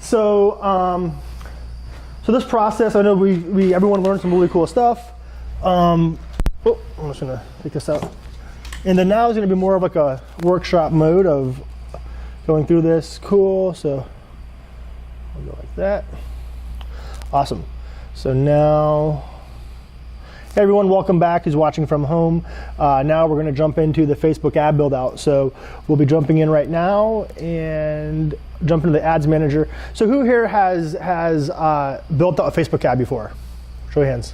So, so this process, I know everyone learned some really cool stuff. I'm just gonna take this out. And then now is gonna be more of like a workshop mode of going through this. Cool, so I'll go like that. Awesome. So now, hey everyone, welcome back who's watching from home. Now we're gonna jump into the Facebook ad build out. So we'll be jumping in right now and jump into the ads manager. So who here has built out a Facebook ad before? Show your hands.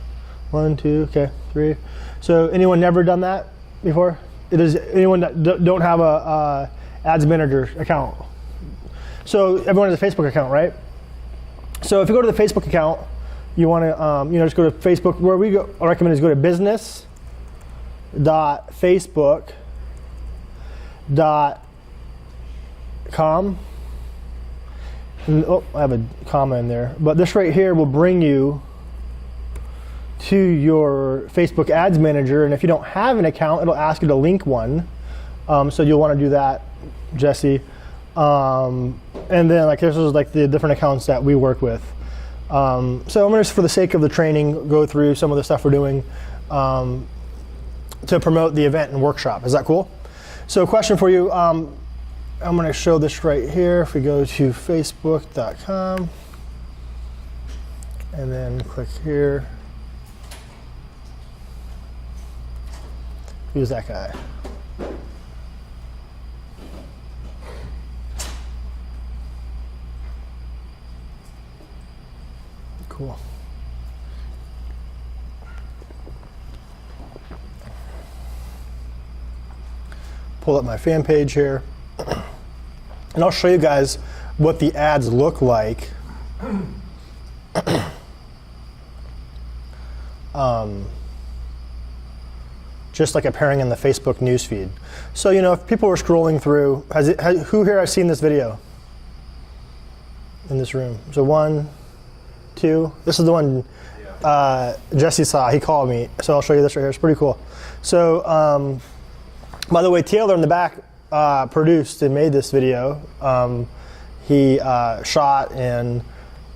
1, 2, okay, 3. So anyone never done that before? It is anyone that don't have a ads manager account. So everyone has a Facebook account, right? So if you go to the Facebook account, you want to just go to Facebook. Where we go, I recommend is go to business.facebook.com. Oh, I have a comma in there. But this right here will bring you to your Facebook Ads Manager. And if you don't have an account, it'll ask you to link one. So you'll want to do that, Jesse. And then like this is like the different accounts that we work with. So I'm going to, for the sake of the training, go through some of the stuff we're doing to promote the event and workshop. Is that cool? So question for you. I'm going to show this right here. If we go to facebook.com and then click here. Who's that guy? Cool. Pull up my fan page here. And I'll show you guys what the ads look like. Just like appearing in the Facebook newsfeed. So if people were scrolling through, who here has seen this video in this room? So 1, 2. This is the one Jesse saw. He called me. So I'll show you this right here. It's pretty cool. So by the way, Taylor in the back produced and made this video. He shot and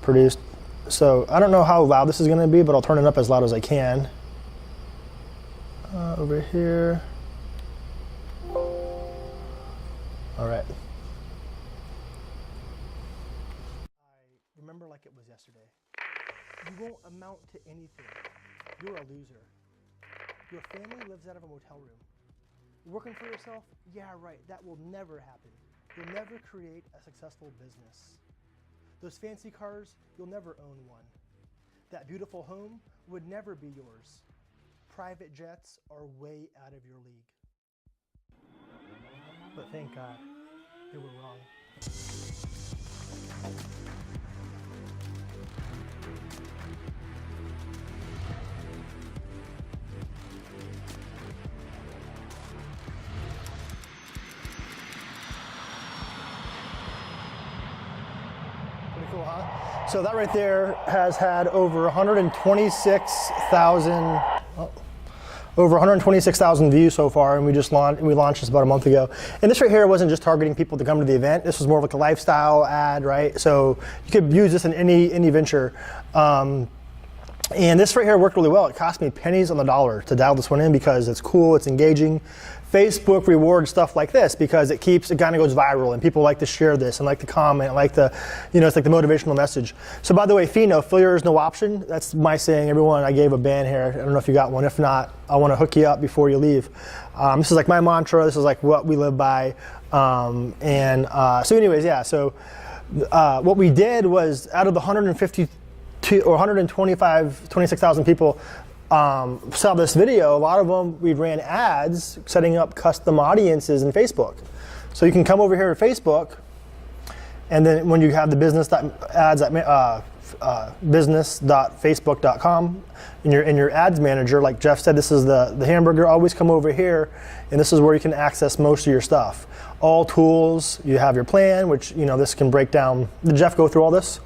produced. So I don't know how loud this is going to be, but I'll turn it up as loud as I can. Over here. All right. I remember like it was yesterday. You won't amount to anything. You're a loser. Your family lives out of a motel room. Working for yourself? Yeah, right. That will never happen. You'll never create a successful business. Those fancy cars, you'll never own one. That beautiful home would never be yours. Private jets are way out of your league. But thank God, they were wrong. Pretty cool, huh? So that right there has had over 126,000 views so far, and we launched this about a month ago. And this right here wasn't just targeting people to come to the event. This was more of like a lifestyle ad, right? So you could use this in any venture. And this right here worked really well. It cost me pennies on the dollar to dial this one in because it's cool, it's engaging. Facebook rewards stuff like this because it kind of goes viral and people like to share this and like to comment, like the, it's like the motivational message. So by the way, Fino, failure is no option. That's my saying. Everyone, I gave a band here. I don't know if you got one. If not, I want to hook you up before you leave. This is like my mantra. This is like what we live by. So anyways, yeah. So what we did was out of the 26,000 people saw this video, a lot of them, we ran ads setting up custom audiences in Facebook. So you can come over here to Facebook, and then when you have the business.facebook.com in your ads manager, like Jeff said, this is the hamburger, always come over here, and this is where you can access most of your stuff. All tools, you have your plan, which, this can break down. Did Jeff go through all this?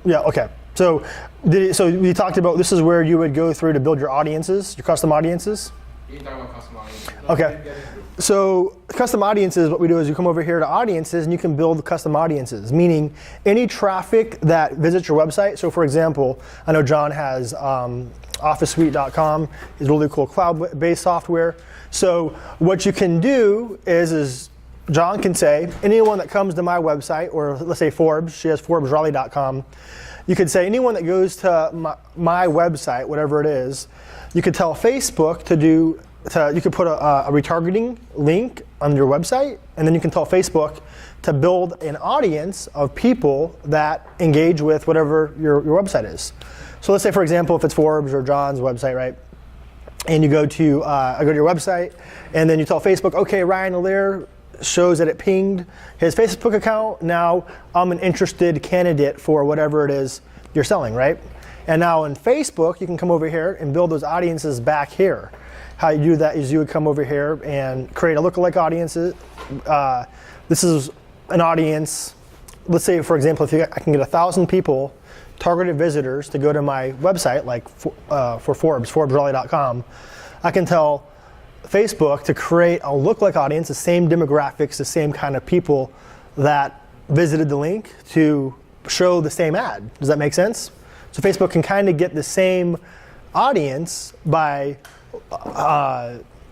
Yeah, okay. So we talked about this is where you would go through to build your audiences, your custom audiences? You're talking about custom audiences. Okay. So custom audiences, what we do is you come over here to audiences and you can build custom audiences, meaning any traffic that visits your website. So for example, I know John has OfficeSuite.com, is really cool cloud-based software. So what you can do is John can say, anyone that comes to my website, or let's say Forbes, she has ForbesRaleigh.com, you could say anyone that goes to my website, whatever it is, you could tell Facebook you could put a retargeting link on your website, and then you can tell Facebook to build an audience of people that engage with whatever your website is. So let's say, for example, if it's Forbes or John's website, right? And you go to your website, and then you tell Facebook, okay, Ryan Allaire shows that it pinged his Facebook account. Now I'm an interested candidate for whatever it is you're selling, right? And now in Facebook, you can come over here and build those audiences back here. How you do that is you would come over here and create a lookalike audience. This is an audience. Let's say, for example, if I can get 1,000 people, targeted visitors, to go to my website, like for Forbes, ForbesRaleigh.com, I can tell Facebook to create a lookalike audience, the same demographics, the same kind of people that visited the link, to show the same ad. Does that make sense? So Facebook can kind of get the same audience by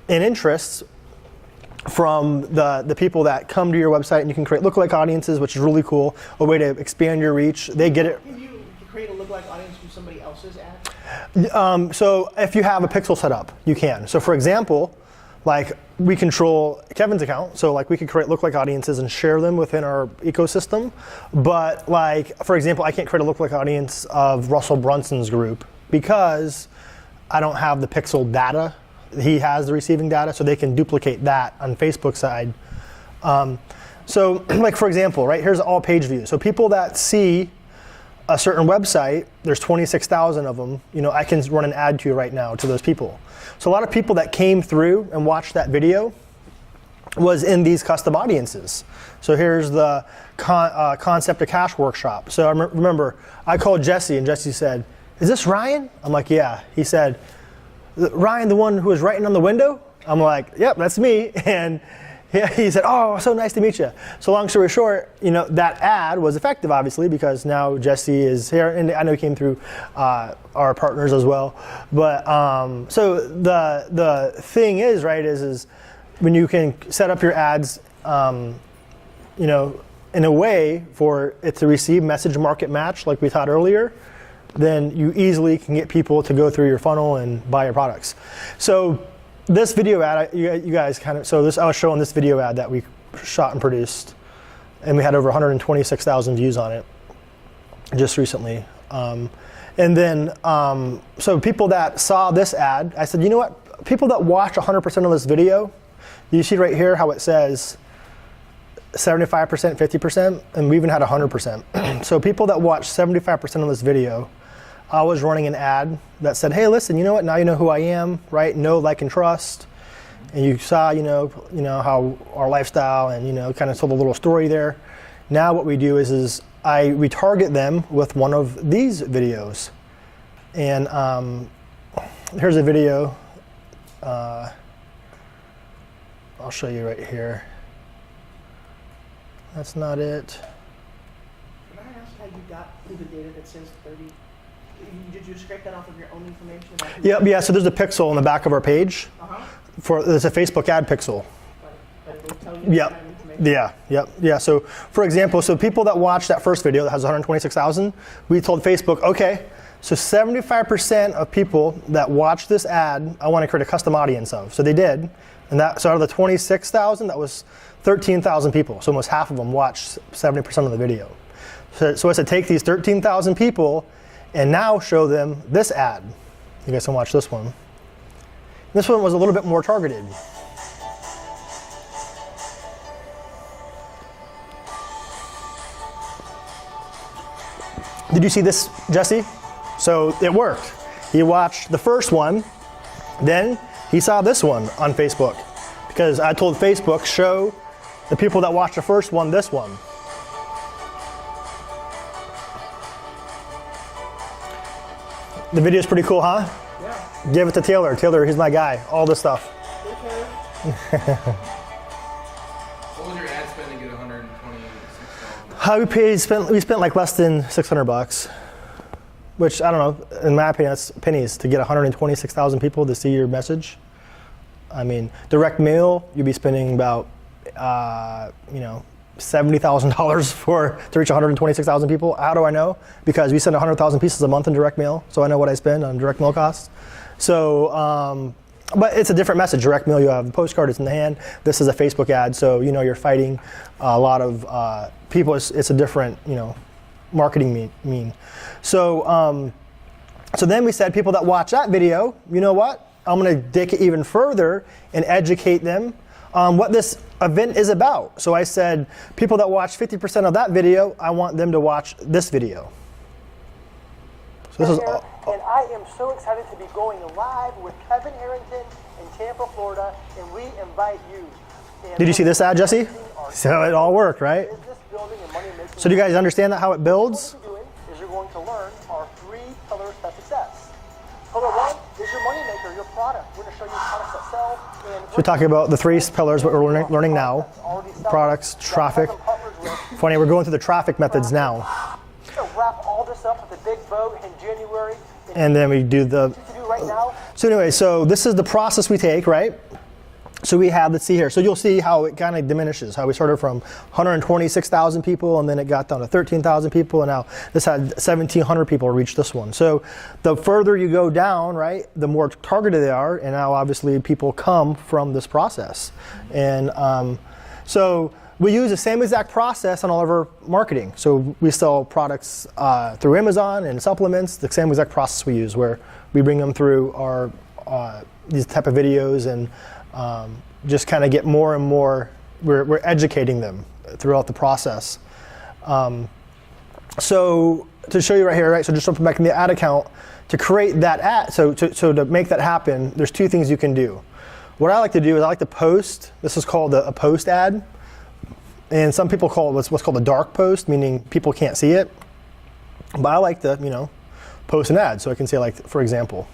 in interests from the people that come to your website, and you can create lookalike audiences, which is really cool, a way to expand your reach. They get it. Can you create a lookalike audience from somebody else's ad? So if you have a pixel set up, you can. So for example, like we control Kevin's account, so like we could create lookalike audiences and share them within our ecosystem. But like, for example, I can't create a lookalike audience of Russell Brunson's group because I don't have the pixel data. He has the receiving data, so they can duplicate that on Facebook's side. So like for example, right, here's all page views. So people that see a certain website, there's 26,000 of them, I can run an ad to you right now to those people. So a lot of people that came through and watched that video was in these custom audiences. So here's the concept of cash workshop. So I remember I called Jesse, and Jesse said, "Is this Ryan?" I'm like, "Yeah." He said, "Ryan, the one who was writing on the window?" I'm like, "Yep, that's me." And he said, "Oh, so nice to meet you." So long story short, that ad was effective, obviously, because now Jesse is here, and I know he came through our partners as well. But so the thing is, right, is when you can set up your ads, in a way for it to receive message market match, like we taught earlier, then you easily can get people to go through your funnel and buy your products. So this video ad, you guys I was showing this video ad that we shot and produced, and we had over 126,000 views on it just recently. And then, so people that saw this ad, I said, you know what? People that watch 100% of this video, you see right here how it says 75%, 50%, and we even had 100%. So people that watch 75% of this video, I was running an ad that said, "Hey, listen, you know what? Now you know who I am, right? Know, like, and trust." And you saw, how our lifestyle, and kind of told a little story there. Now what we do is we target them with one of these videos, and here's a video. I'll show you right here. That's not it. Can I ask how you got the data that says 30? Did you scrape that off of your own information? Yep, yeah, so there's a pixel on the back of our page. There's a Facebook ad pixel. But it will tell you that kind of information. Yeah. So for example, people that watched that first video that has 126,000, we told Facebook, okay, so 75% of people that watch this ad, I want to create a custom audience of. So they did. And so out of the 26,000, that was 13,000 people. So almost half of them watched 70% of the video. So I said, take these 13,000 people and now show them this ad. You guys can watch this one. This one was a little bit more targeted. Did you see this, Jesse? So it worked. He watched the first one, then he saw this one on Facebook, because I told Facebook, show the people that watched the first one this one. The video's pretty cool, huh? Yeah. Give it to Taylor. Taylor, he's my guy. All this stuff. What was your ad spend to get 126,000? We spent like less than $600, which I don't know. In my opinion, that's pennies to get 126,000 people to see your message. I mean, direct mail, you'd be spending about $70,000 to reach 126,000 people. How do I know? Because we send 100,000 pieces a month in direct mail, so I know what I spend on direct mail costs. So, but it's a different message. Direct mail, you have the postcard, it's in the hand. This is a Facebook ad, so you're fighting a lot of people. It's a different, marketing mean. So, so then we said people that watch that video, you know what? I'm going to dig it even further and educate them on what this event is about. So I said, people that watch 50% of that video, I want them to watch this video. So this is all. And I am so excited to be going live with Kevin Harrington in Tampa, Florida, and we invite you. And Did you see this ad, Jesse? So it all worked, right? So do you guys understand that how it builds? What you're doing is you're going to learn our 3 pillars to success. Pillar 1 is your moneymaker, your product. We're going to show you products that sell. So we're talking about the 3 pillars, what we're learning now. Products, traffic. Funny, we're going through the traffic methods now. So wrap all this up with a big bow in January. And then we do the... So anyway, so this is the process we take, right? So we have, let's see here. So you'll see how it kind of diminishes, how we started from 126,000 people and then it got down to 13,000 people and now this had 1,700 people reach this one. So the further you go down, right, the more targeted they are, and now obviously people come from this process. And so we use the same exact process on all of our marketing. So we sell products through Amazon and supplements, the same exact process we use where we bring them through our these type of videos and just kind of get more and more, we're educating them throughout the process. So to show you right here, right, so just jumping back in the ad account, to create that ad, so to make that happen, there's 2 things you can do. What I like to do is I like to post, this is called a post ad, and some people call it what's called a dark post, meaning people can't see it. But I like to, post an ad, so I can say, like, for example,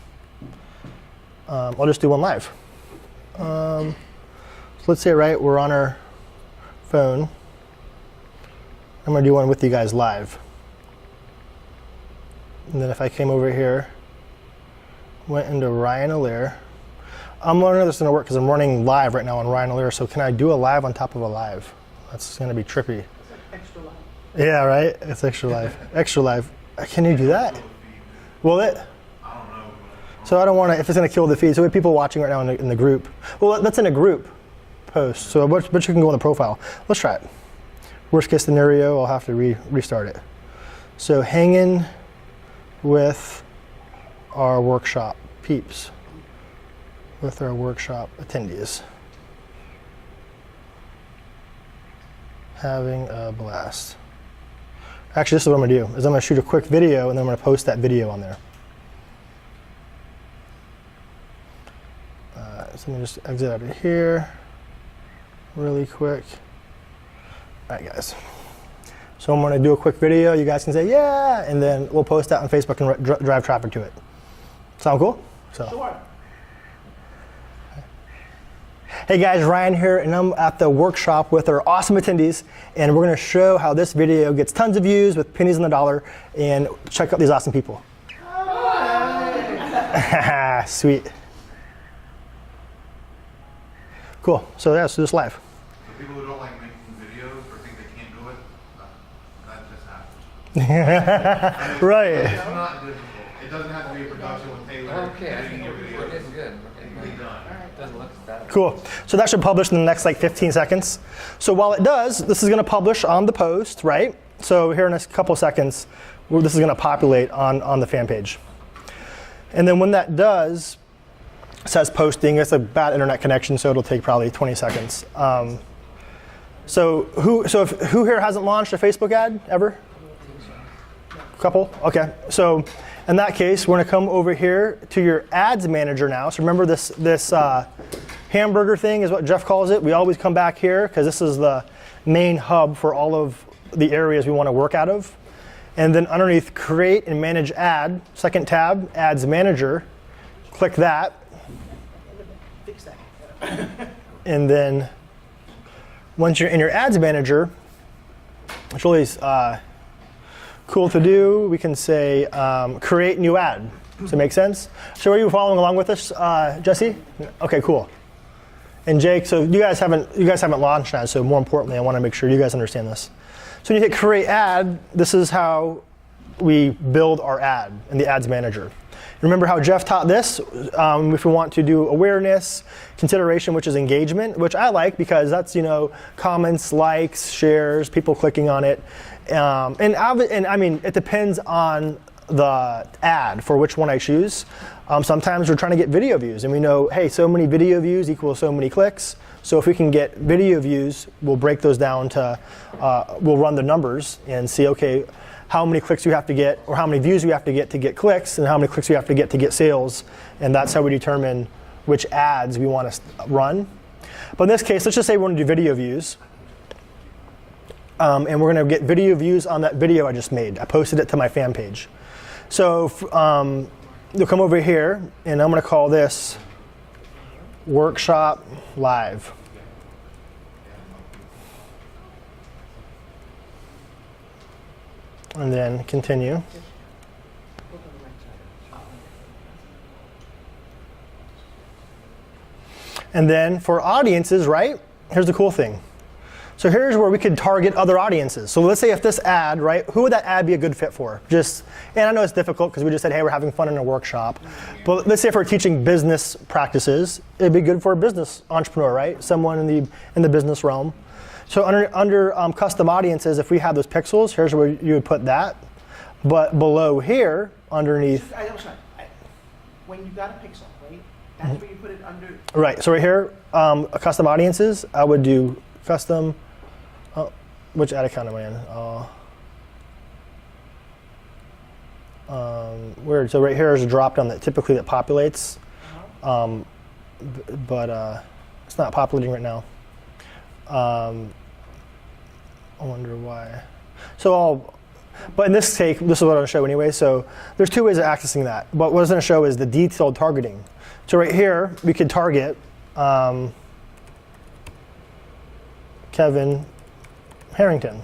I'll just do one live. So let's say, right, we're on our phone. I'm going to do one with you guys live. And then if I came over here, went into Ryan Allaire. I'm wondering if this is going to work because I'm running live right now on Ryan Allaire. So can I do a live on top of a live? That's going to be trippy. It's like extra live. Yeah, right? It's extra live. Extra live. Can you do that? Will it? So I don't want to, if it's going to kill the feed. So we have people watching right now in the group. Well, that's in a group post. So but you can go in the profile. Let's try it. Worst case scenario, I'll have to restart it. So hanging with our workshop peeps, with our workshop attendees. Having a blast. Actually, this is what I'm going to do, is I'm going to shoot a quick video and then I'm going to post that video on there. So let me just exit out of here really quick. All right, guys. So I'm going to do a quick video. You guys can say, yeah, and then we'll post that on Facebook and drive traffic to it. Sound cool? So. Sure. Hey guys, Ryan here, and I'm at the workshop with our awesome attendees, and we're going to show how this video gets tons of views with pennies on the dollar, and check out these awesome people. Sweet. Cool. So yeah, so this live. For people who don't like making videos or think they can't do it, that just happens. Right. It's not difficult. It doesn't have to be a production with Taylor. Okay, I editing think your video. it's good. It can be done. Doesn't look bad. Cool. So that should publish in the next like 15 seconds. So while it does, this is going to publish on the post, right? So here in a couple of seconds, this is going to populate on the fan page. And then when that does, it says posting. It's a bad internet connection, so it'll take probably 20 seconds. So who here hasn't launched a Facebook ad ever? Couple? Okay. So in that case, we're going to come over here to your ads manager now. So remember this hamburger thing is what Jeff calls it. We always come back here because this is the main hub for all of the areas we want to work out of. And then underneath create and manage ad, second tab, ads manager, click that. Fix that. And then once you're in your ads manager, it's really cool to do. We can say create new ad. Does that make sense? So are you following along with us, Jesse? Okay, cool. And Jake, so you guys haven't launched ads, so more importantly, I want to make sure you guys understand this. So when you hit create ad, this is how we build our ad in the ads manager. Remember how Jeff taught this? If we want to do awareness, consideration, which is engagement, which I like because that's, comments, likes, shares, people clicking on it. And I mean, it depends on the ad for which one I choose. Sometimes we're trying to get video views and we know, hey, so many video views equals so many clicks. So if we can get video views, we'll break those down to, we'll run the numbers and see, okay, how many clicks you have to get or how many views you have to get clicks and how many clicks you have to get sales. And that's how we determine which ads we want to run. But in this case, let's just say we want to do video views. And we're going to get video views on that video I just made. I posted it to my fan page. So you'll come over here, and I'm going to call this Workshop Live. And then continue. And then for audiences, right? Here's the cool thing. So here's where we could target other audiences. So let's say if this ad, right, who would that ad be a good fit for? And I know it's difficult because we just said, hey, we're having fun in a workshop. But let's say if we're teaching business practices, it'd be good for a business entrepreneur, right? Someone in the business realm. So under custom audiences, if we have those pixels, here's where you would put that. But below here, underneath. I'm sorry. When you got a pixel, right? That's where you put it under. Right. So right here, custom audiences, I would do custom. Which ad account am I in? Weird. So right here is a drop down that typically that populates, but it's not populating right now. I wonder why. But in this case, this is what I'll show anyway. So there's two ways of accessing that. But what it's going to show is the detailed targeting. So right here, we could target Kevin Harrington.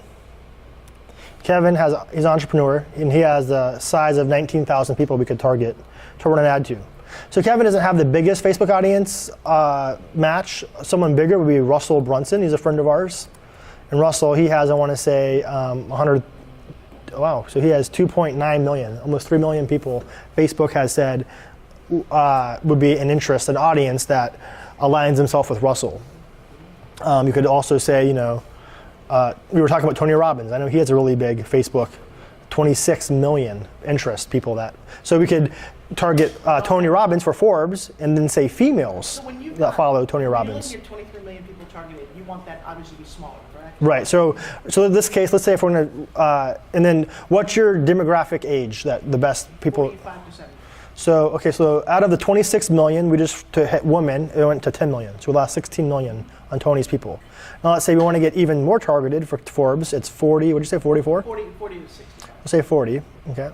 Kevin he's an entrepreneur, and he has the size of 19,000 people we could target to run an ad to. So Kevin doesn't have the biggest Facebook audience match. Someone bigger would be Russell Brunson. He's a friend of ours. And Russell, he has, I want to say, 100. Wow, so he has 2.9 million, almost 3 million people. Facebook has said would be an interest, an audience that aligns himself with Russell. You could also say, we were talking about Tony Robbins. I know he has a really big Facebook, 26 million interest people that. So we could target Tony Robbins for Forbes and then say females that follow Tony Robbins. When you look at 23 million people targeted, you want that obviously to be smaller, correct? Right. So in this case, let's say if we're going to, and then what's your demographic age that the best people? 45 to 70. So out of the 26 million, we just to hit women, it went to 10 million. So we lost 16 million on Tony's people. Now let's say we want to get even more targeted for Forbes. It's 40. What'd you say? 44? 40 to 60. Let's say 40. Okay.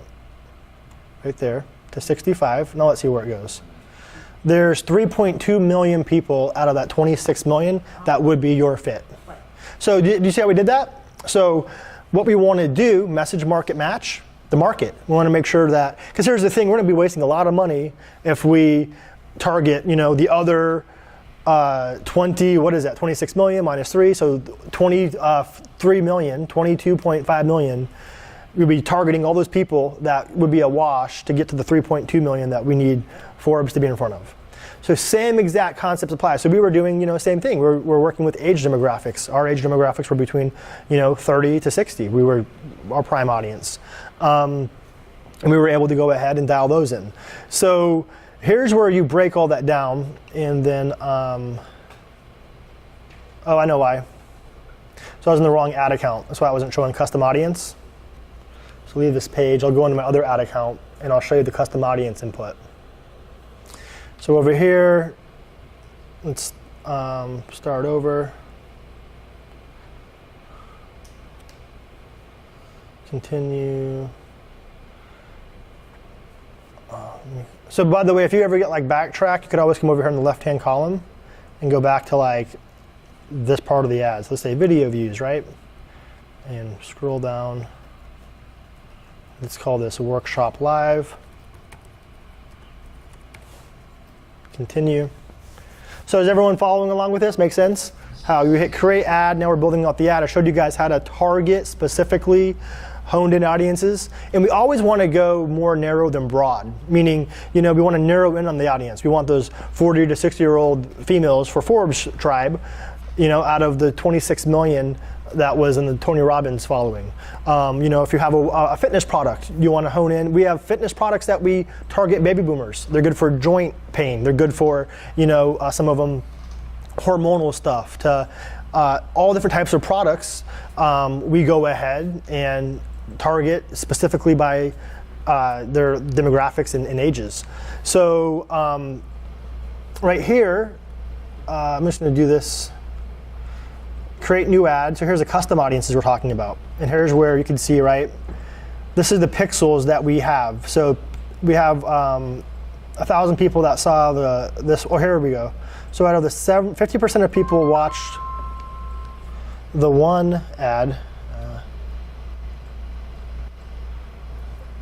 Right there to 65. Now let's see where it goes. There's 3.2 million people out of that 26 million that would be your fit. Right. So do you see how we did that? So what we want to do, message market match the market. We want to make sure that, because here's the thing, we're going to be wasting a lot of money if we target, the other 26 million minus 3, so 23 million, 22.5 million. We'd be targeting all those people that would be a wash to get to the 3.2 million that we need Forbes to be in front of. So same exact concept applies. So we were doing, same thing. We're working with age demographics. Our age demographics were between, 30 to 60. We were our prime audience. And we were able to go ahead and dial those in. So here's where you break all that down, and then, oh, I know why. So I was in the wrong ad account. That's why I wasn't showing custom audience. So leave this page. I'll go into my other ad account, and I'll show you the custom audience input. So over here, let's start over. Continue. So by the way, if you ever get backtrack, you could always come over here in the left-hand column and go back to like this part of the ads. Let's say video views, right? And scroll down. Let's call this Workshop Live. Continue. So is everyone following along with this? Make sense? How you hit create ad, now we're building out the ad. I showed you guys how to target specifically honed in audiences. And we always want to go more narrow than broad, meaning, we want to narrow in on the audience. We want those 40 to 60-year-old females for Forbes tribe, out of the 26 million that was in the Tony Robbins following. If you have a fitness product, you want to hone in. We have fitness products that we target baby boomers. They're good for joint pain. They're good for, some of them hormonal stuff. To all different types of products, we go ahead and target specifically by their demographics and ages. So right here, I'm just going to do this. Create new ad. So here's the custom audiences we're talking about. And here's where you can see, right? This is the pixels that we have. So we have 1,000 people that saw this. Oh, here we go. So out of the 50% of people watched the one ad.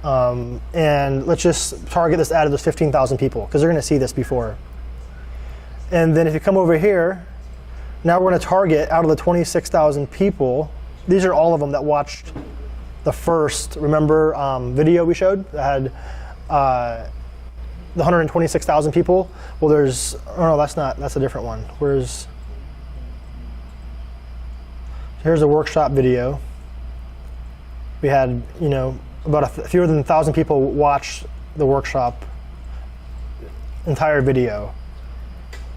And let's just target this ad of those 15,000 people because they're going to see this before. And then if you come over here, now we're going to target out of the 26,000 people. These are all of them that watched the first, remember, video we showed that had the 126,000 people. Well, there's, oh no, that's a different one. Here's a workshop video. We had, about fewer than 1,000 people watch the workshop entire video.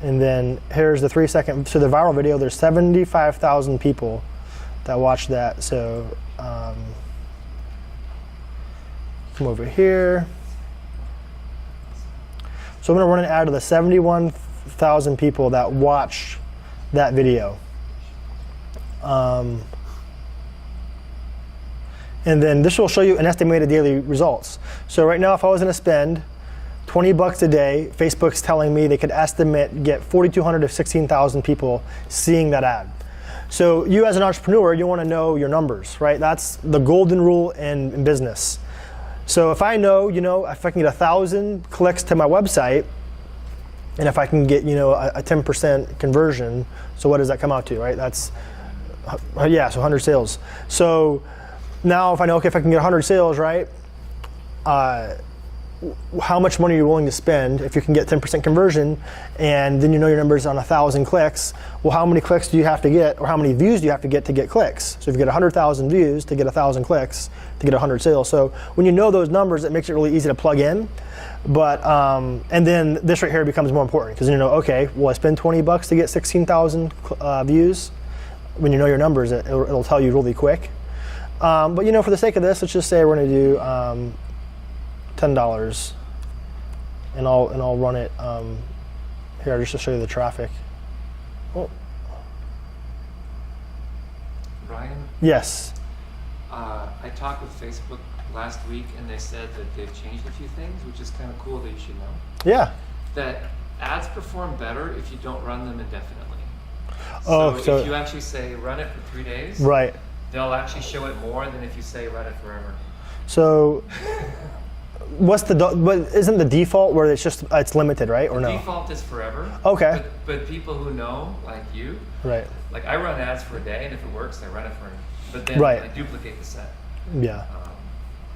And then here's the 3-second, so the viral video, there's 75,000 people that watched that. So come over here. So I'm gonna run an ad to the 71,000 people that watched that video. And then this will show you an estimated daily results. So right now, if I was gonna spend $20 a day, Facebook's telling me they could get 4,200 to 16,000 people seeing that ad. So you as an entrepreneur, you want to know your numbers, right? That's the golden rule in business. So if I know, if I can get 1,000 clicks to my website, and if I can get, a 10% conversion, so what does that come out to, right? That's, so 100 sales. So now if I know, okay, if I can get 100 sales, right? How much money are you willing to spend if you can get 10% conversion, and then your numbers on 1,000 clicks? Well, how many clicks do you have to get, or how many views do you have to get clicks? So if you get 100,000 views to get 1,000 clicks to get 100 sales. So when you know those numbers, it makes it really easy to plug in. But and then this right here becomes more important because okay, well I spend $20 to get 16,000 views. When you know your numbers, it'll tell you really quick. But for the sake of this, let's just say we're going to do $10, and I'll run it here just to show you the traffic. Oh. Brian? Yes. I talked with Facebook last week, and they said that they've changed a few things, which is kind of cool that you should know. Yeah. That ads perform better if you don't run them indefinitely. So if you actually say run it for 3 days, right, they'll actually show it more than if you say run it forever. So isn't the default where it's limited, right, or no? Default is forever. Okay. But people who know, like you, right? Like I run ads for a day, and if it works, I run it for. But then right. I duplicate the set. Yeah.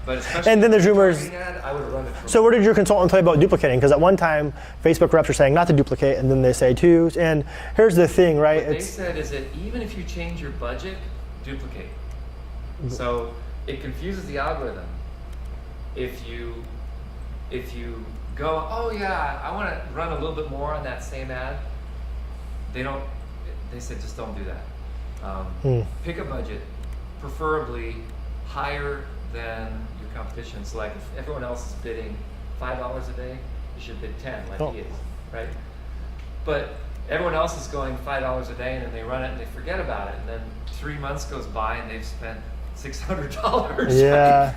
But especially and then there's rumors. Ad, I would run it for. So what did your consultant tell you about duplicating? Because at one time, Facebook reps are saying not to duplicate, and then they say to. And here's the thing, right? What they said is that even if you change your budget, duplicate. So it confuses the algorithm. If you go, oh yeah, I want to run a little bit more on that same ad, they said just don't do that. Pick a budget, preferably higher than your competition. So like if everyone else is bidding $5 a day, you should bid 10 like he is, right? But everyone else is going $5 a day, and then they run it and they forget about it, and then 3 months goes by and they've spent $600. Yeah.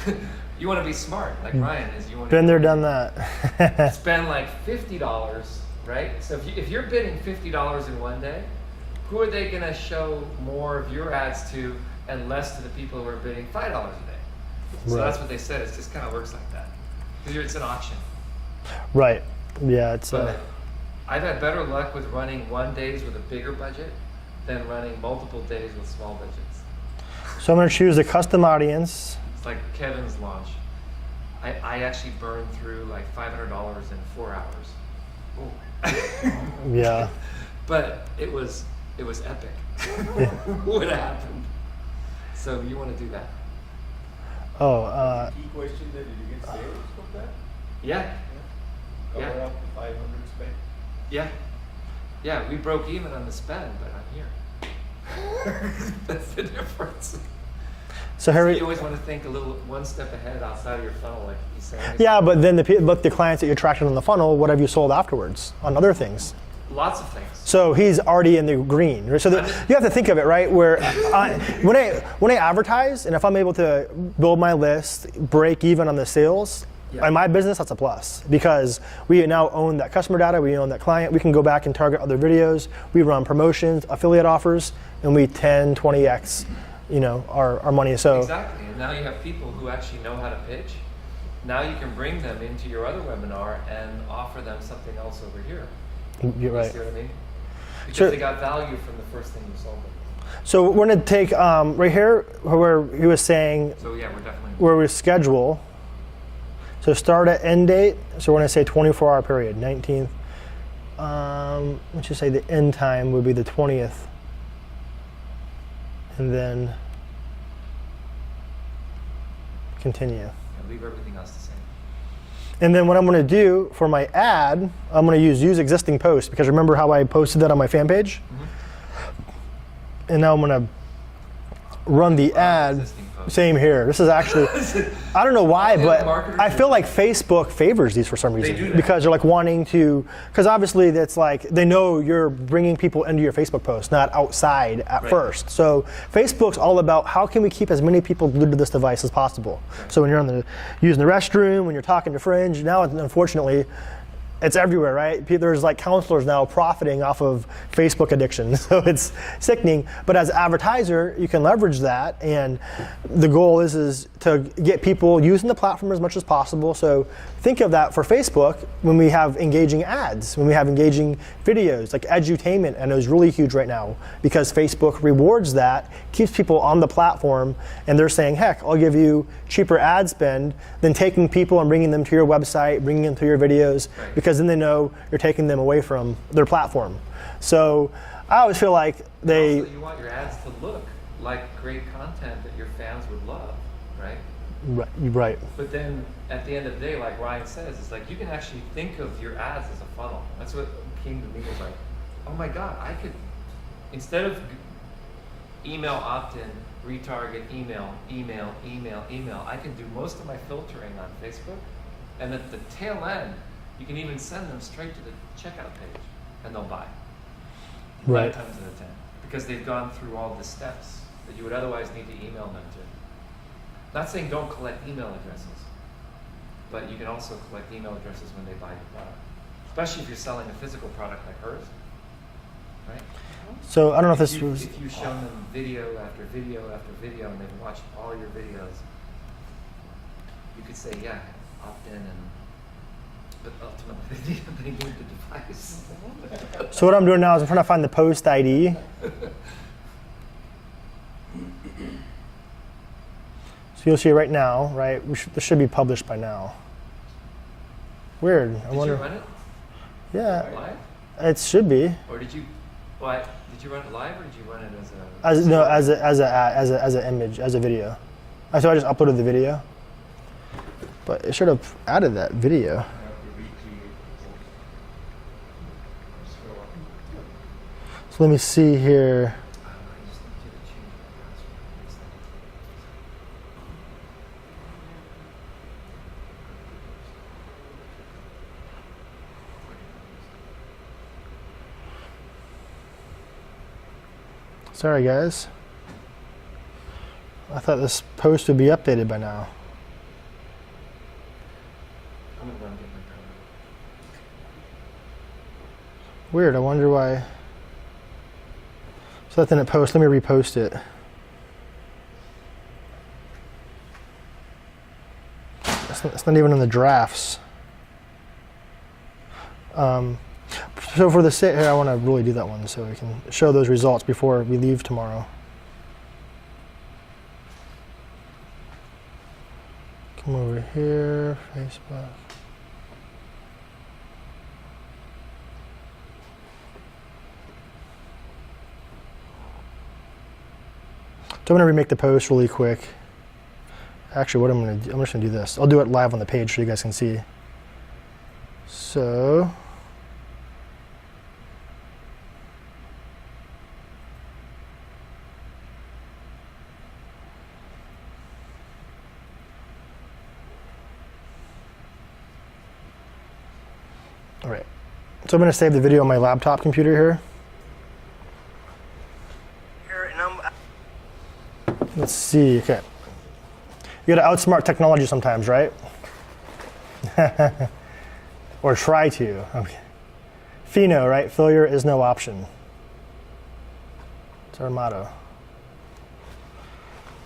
Right? You want to be smart, like Ryan is. You want Been there, done that. spend like $50 right? So if you're bidding $50 in one day, who are they going to show more of your ads to and less to the people who are bidding $5 a day? So Right. that's what they said. It just kind of works like that. Because it's an auction. Right. Yeah, it's But I've had better luck with running one days with a bigger budget than running multiple days with small budgets. so I'm going to choose a custom audience. It's like Kevin's launch. I actually burned through like $500 in 4 hours. Ooh. Yeah. But it was epic. What happened? So you want to do that? Oh, Key question there, did you get sales from that? Yeah. Cover Yeah. up the 500 spent? Yeah. Yeah, we broke even on the spend, but I'm here. That's the difference. so So Harry. you always want to think a little one step ahead outside of your funnel, like you saying. Yeah, but then the clients that you attracted on the funnel, what have you sold afterwards on other things? Lots of things. So he's already in the green. Right? So you have to think of it, right? Where when I advertise, and if I'm able to build my list, break even on the sales, Yeah. in my business, that's a plus because we now own that customer data, we own that client. We can go back and target other videos. We run promotions, affiliate offers, and we 10, 20x, our money. So Exactly. And now you have people who actually know how to pitch. Now you can bring them into your other webinar and offer them something else over here. you're right. You see what I mean? Because Sure. they got value from the first thing you sold them. So we're gonna take right here where he was saying So yeah, we're definitely. where we schedule. So start at end date. So we're gonna say 24-hour period, 19th. Let's just say the end time would be the 20th, and then continue. Yeah, leave everything else the same. And then what I'm going to do for my ad, I'm going to use existing post because remember how I posted that on my fan page? And now I'm going to run the ad. Existing post. Same here. This is actually, I don't know why, Yeah, but marketers I do feel like Facebook favors these for some reason. do that. Because they're like wanting to, because obviously that's like, they know you're bringing people into your Facebook post, not outside at Right. first. So Facebook's all about how can we keep as many people glued to this device as possible. So when you're using the restroom, when you're talking to friends, now unfortunately, it's everywhere, right? There's like counselors now profiting off of Facebook addiction. So it's sickening. But as an advertiser, you can leverage that. And the goal is to get people using the platform as much as possible. So think of that for Facebook when we have engaging ads, when we have engaging videos, like edutainment, I know is really huge right now because Facebook rewards that, keeps people on the platform, and they're saying, heck, I'll give you cheaper ad spend than taking people and bringing them to your website, bringing them to your videos, Right. because then they know you're taking them away from their platform. So I always feel like they, Also, you want your ads to look like great content that your fans would love, right? right, But then at the end of the day, like Ryan says, it's like you can actually think of your ads as a funnel. That's what came to me was like, oh my God, I could, instead of email opt-in, retarget, email, I can do most of my filtering on Facebook. And at the tail end, you can even send them straight to the checkout page and they'll buy. right. 9 times out of 10. Because they've gone through all the steps that you would otherwise need to email them to. Not saying don't collect email addresses, but you can also collect email addresses when they buy your product. Especially if you're selling a physical product like hers, right? So I don't know if this was, If you've shown them video after video after video and they've watched all your videos, you could say, yeah, opt in, but ultimately they need the device. so what I'm doing now is I'm trying to find the post ID. So you'll see it right now, right? This should be published by now. Weird. I Did wonder. you run it Yeah, live? it should be. Or did you run it live or did you run it as a As an image, as a video. So I just uploaded the video, but it should have added that video. So let me see here. Sorry guys. I thought this post would be updated by now. I'm gonna run get my Weird, I wonder why. So that didn't post, let me repost it. It's not even in the drafts. So for the here, I want to really do that one so we can show those results before we leave tomorrow. Come over here, Facebook. So I'm going to remake the post really quick. Actually, what I'm going to do, I'm just going to do this. I'll do it live on the page so you guys can see. So, all right. So I'm going to save the video on my laptop computer here. Let's see. Okay. You got to outsmart technology sometimes, right? Or try to. Okay. Pheno, right? Failure is no option. It's our motto.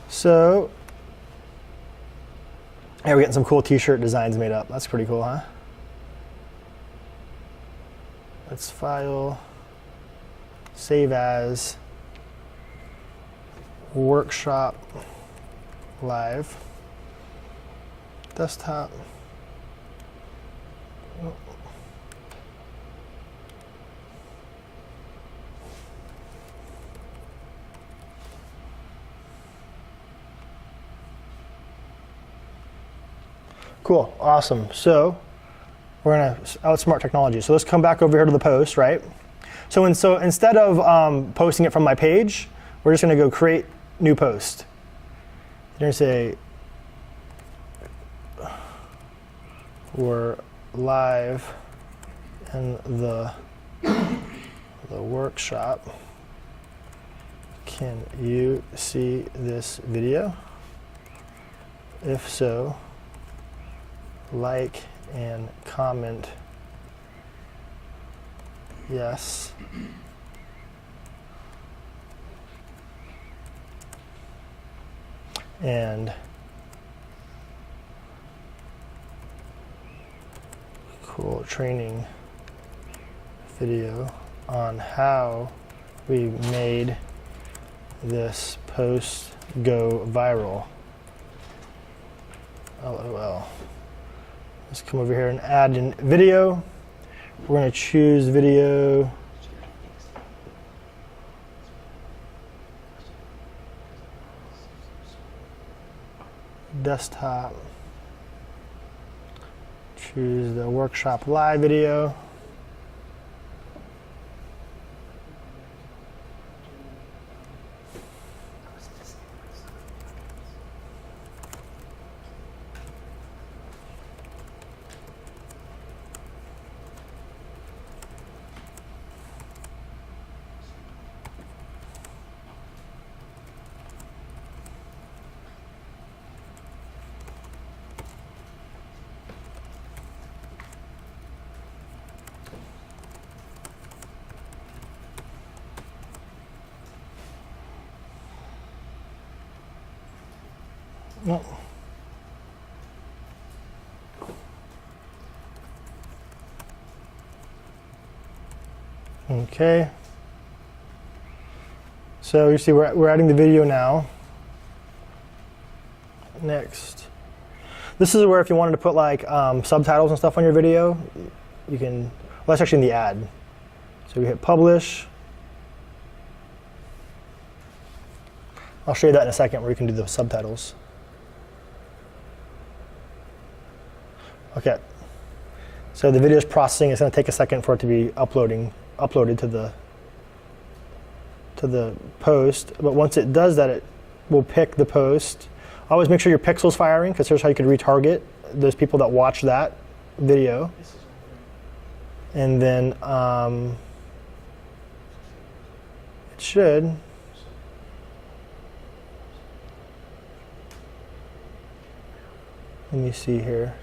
So, yeah, we're getting some cool t-shirt designs made up. That's pretty cool, huh? Let's file, save as, workshop live, desktop. Cool, awesome. So we're gonna outsmart technology. So let's come back over here to the post, right? So instead of posting it from my page, we're just gonna go create new post. You're gonna say, we're live in the workshop. Can you see this video? If so, like and comment yes. And cool training video on how we made this post go viral. LOL. Let's come over here and add in video. We're going to choose video. Desktop. Choose the workshop live video. No. Okay. So you see we're adding the video now. Next. This is where if you wanted to put like subtitles and stuff on your video, you can, well, that's actually in the ad. So we hit publish. I'll show you that in a second where you can do the subtitles. Okay, so the video is processing. It's going to take a second for it to be uploaded to the post. But once it does that, it will pick the post. Always make sure your pixel's firing, because here's how you can retarget those people that watch that video. And then it should. Let me see here.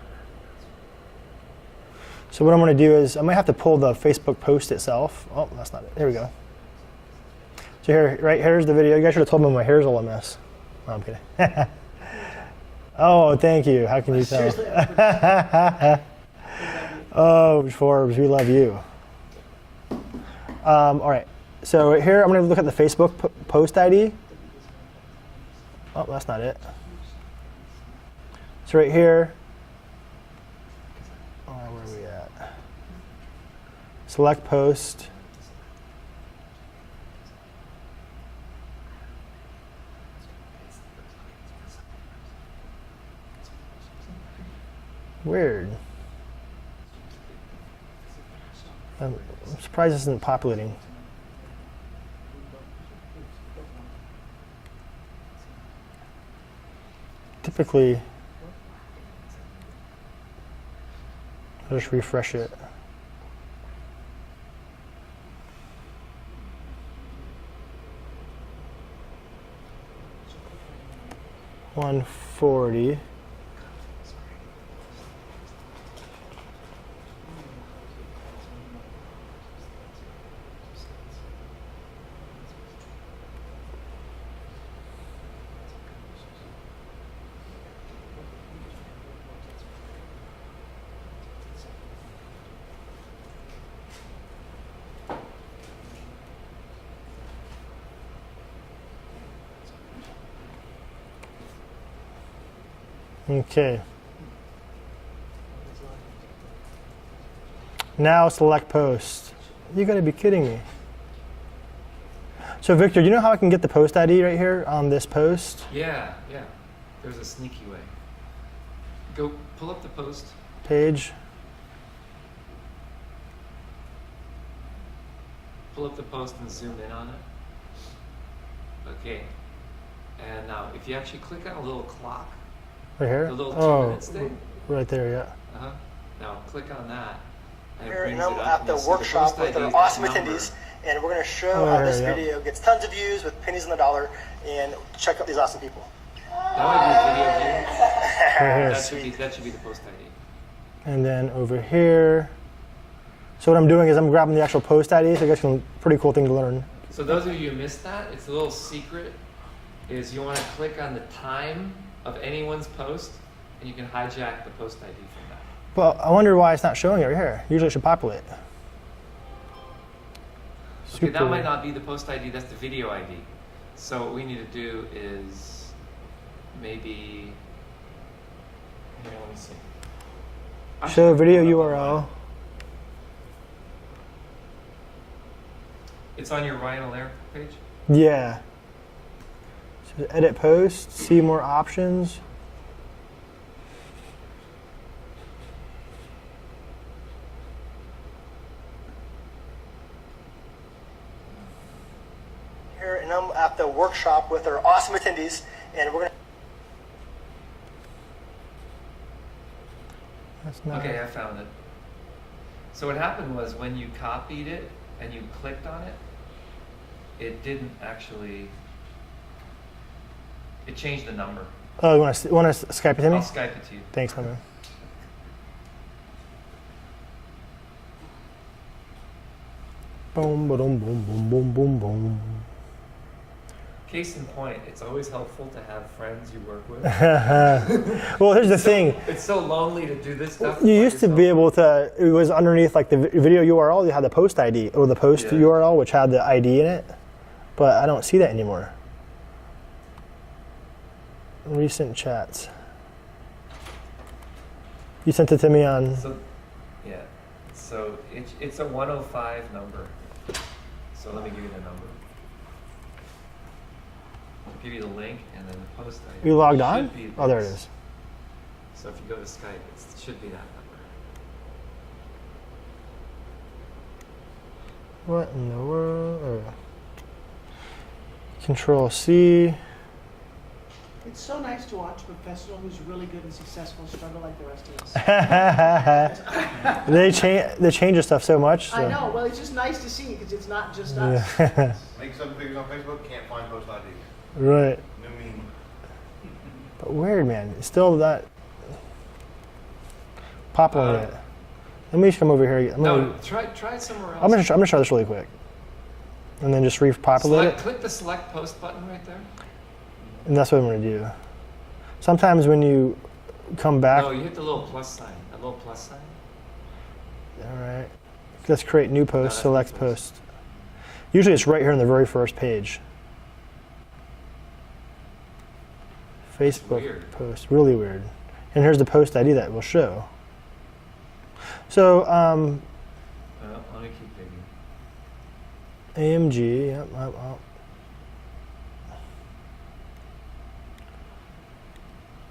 So what I'm going to do is I might have to pull the Facebook post itself. Oh, that's not it. There we go. So here, right here's the video. You guys should have told me my hair's all a mess. No, I'm kidding. Oh, thank you. How can you tell? Seriously, I Oh, Forbes, we love you. All right. So right here, I'm going to look at the Facebook post ID. Oh, that's not it. So right here, where are we at? Select post. Weird. I'm surprised this isn't populating. Typically, I'll just refresh it. $140. Okay. Now select post. You gotta be kidding me. So Victor, do you know how I can get the post ID right here on this post? Yeah. There's a sneaky way. Go pull up the post. Page. Pull up the post and zoom in on it. Okay. And now, if you actually click on a little clock, Right here? the little 2 Oh, minutes thing. right there, yeah. Uh-huh. Now click on that. And it Here brings and it I'm up, at and the you'll see the workshop post with ID our awesome number. attendees, and we're going to show Oh, how here, this yeah. video gets tons of views with pennies on the dollar, and check out these awesome people. That might be a video view. Right here. That should be the post ID. And then over here. So what I'm doing is I'm grabbing the actual post ID, so I guess it's a pretty cool thing to learn. So those of you who missed that, it's a little secret, is you want to click on the time of anyone's post, and you can hijack the post ID from that. Well, I wonder why it's not showing it right here. Usually it should populate. Okay, that might not be the post ID, that's the video ID. So what we need to do is maybe, here, let me see. Show video URL. It's on your Ryan Allaire page? Yeah. So edit post, see more options. Here and I'm at the workshop with our awesome attendees, and we're going to That's not Okay, I found it. So what happened was when you copied it and you clicked on it, it didn't actually, it changed the number. Oh, you want to Skype it to me? I'll Skype it to you. Thanks, man. Boom, boom, boom, boom, boom, boom, boom. Case in point, it's always helpful to have friends you work with. Well, here's the thing. It's so lonely to do this stuff. You by used to be yourself. able to, it was underneath like the video URL, you had the post ID, or the post Yeah. URL, which had the ID in it. But I don't see that anymore. Recent chats. You sent it to me on, So, yeah. So it's a 105 number. So let me give you the number. I'll give you the link and then the post ID. you logged It on? should be Oh, there it this. is. So if you go to Skype, it should be that number. What in the world? Control C. It's so nice to watch a professional who's really good and successful struggle like the rest of us. They change the stuff so much. So. I know. Well, it's just nice to see because it's not just us. Make some figures on Facebook, can't find post ID. Right. New meme. But weird, man. It's still not popular yet. Let me just come over here. No, try it somewhere else. I'm gonna try this really quick, and then just repopulate it. Click the select post button right there. And that's what I'm gonna do. Sometimes when you come back, No, you hit the little plus sign. A little plus sign. all right. Let's create new post. that's Select new post. Usually it's right here on the very first page. Facebook weird. post, really weird. And here's the post ID that will show. So Let me keep digging. AMG, yep,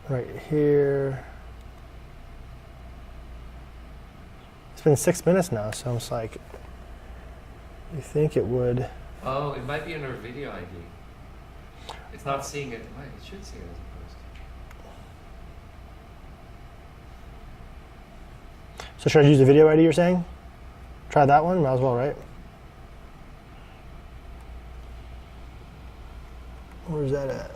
right here. It's been 6 minutes now, so I'm just like, you think it would? Oh, it might be under video ID. It's not seeing it. Wait, it should see it as a post. So should I use the video ID you're saying? Try that one, might as well, right? Where's that at?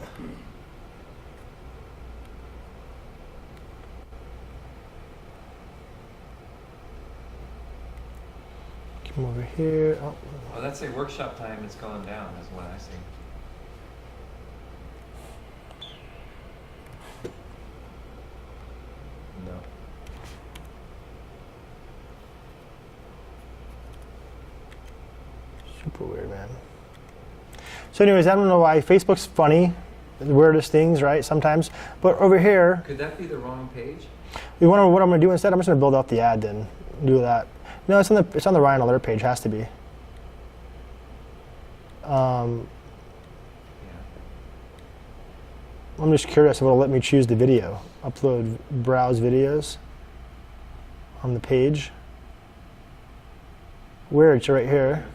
Come over here. Oh. Oh, that's a workshop time. It's gone down. Is what I see. No. Super weird, man. So anyways, I don't know why Facebook's funny, the weirdest things, right? Sometimes. But over here, Could that be the wrong page? you wonder what I'm going to do instead? I'm just going to build out the ad then. Do that. No, it's on the Ryan Allaire page. Has to be. Yeah. I'm just curious if it'll let me choose the video. Upload, browse videos on the page. Weird, it's right here.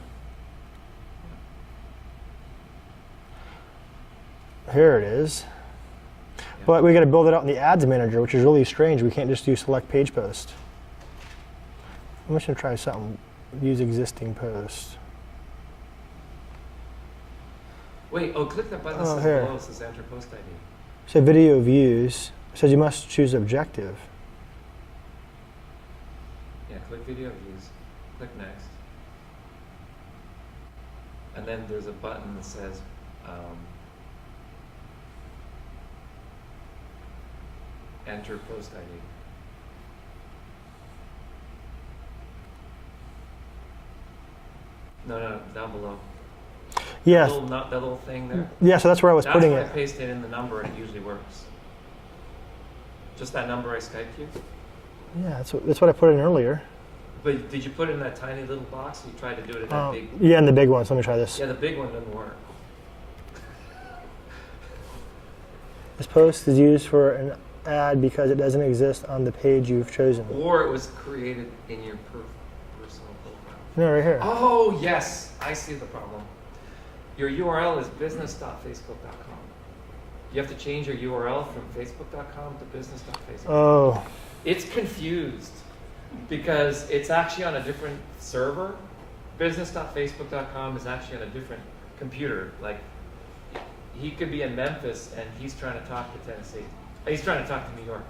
Here it is. But we got to build it out in the ads manager, which is really strange. We can't just do select page post. I'm just going to try something. Use existing post. Wait. Oh, click that button that Oh, says here. below. It says enter post ID. So video views. It says you must choose objective. Yeah. Click video views. Click next. And then there's a button that says. Enter post ID. No, down below. Yes. That little thing there. Yeah, so that's where I was That's putting when it. I paste it in the number and it usually works. Just that number I Skyped you? Yeah, that's what I put in earlier. But did you put it in that tiny little box? You tried to do it in that big. Yeah, and the big one. So let me try this. Yeah, the big one doesn't work. This post is used for an ad because it doesn't exist on the page you've chosen. Or it was created in your personal profile. No, right here. Oh, yes. I see the problem. Your URL is business.facebook.com. You have to change your URL from facebook.com to business.facebook. Oh, It's confused because it's actually on a different server. Business.facebook.com is actually on a different computer. Like, he could be in Memphis and he's trying to talk to Tennessee. He's trying to talk to New York.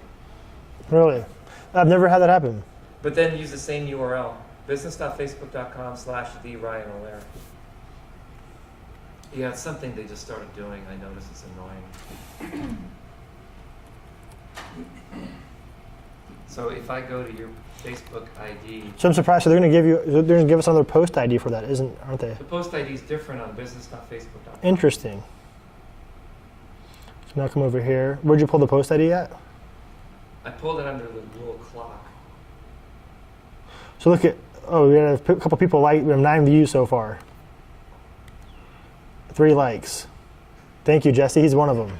really? I've never had that happen. But then use the same URL. Business.facebook.com/the Ryan Allaire. Yeah, it's something they just started doing. I notice it's annoying. So if I go to your Facebook ID, So I'm surprised. So they're going to give us another post ID for that, aren't they? the post ID is different on business.facebook.com. Interesting. So now come over here. Where'd you pull the post ID at? I pulled it under the little clock. So look at, we have a couple people like, we have 9 views so far. 3 likes. Thank you, Jesse. He's one of them.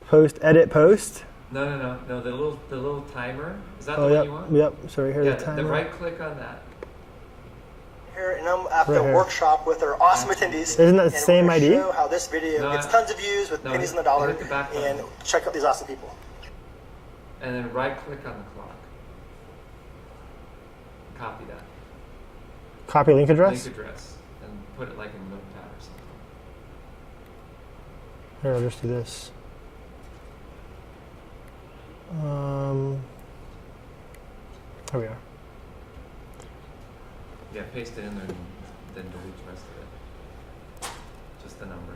Post, edit, post. No. The little timer. Is that Oh, the yep, one you want? yep. So right here, Yeah, the timer. the right click on that. Here, and I'm at Right the here. workshop with our awesome attendees. Isn't that the and same we're gonna ID? Show how this video No, gets tons of views with no, pennies on hit- the dollar, hit the back and button. check out these awesome people. And then right click on the clock. Copy that. Copy link address? Link address. And put it like in Notepad or something. Here, I'll just do this. Here we are. Yeah, paste it in there and then delete the rest of it. Just the number.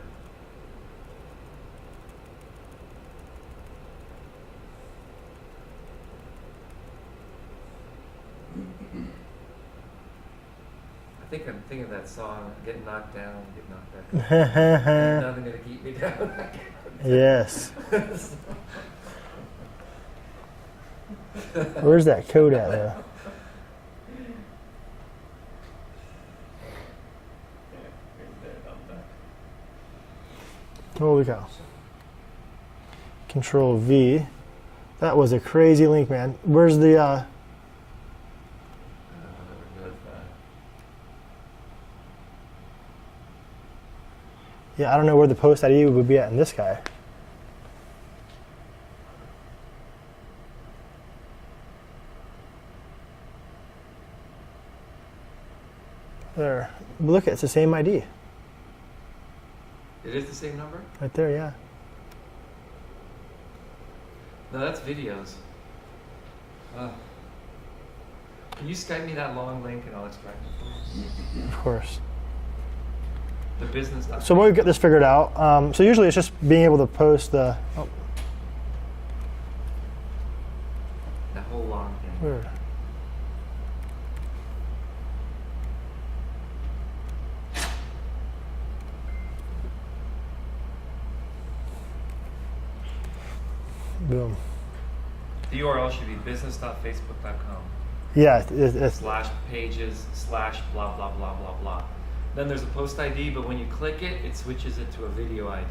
I think I'm thinking of that song, Get Knocked Down, Get Knocked Back Up. Ain't nothing gonna keep me down. Yes. Where's that code at though? Holy cow. Control V. That was a crazy link, man. Where's the yeah, I don't know where the post ID would be at in this guy. There. Look, it's the same ID. It is the same number? Right there, yeah. No, that's videos. Can you Skype me that long link and I'll extract it for you? Of course. The business. So we'll get this figured out. So usually it's just being able to post the. Oh, That whole long thing. weird. Boom. The URL should be business.facebook.com Yeah, it's /pages / blah blah blah blah blah. Then there's a post ID, but when you click it, it switches it to a video ID.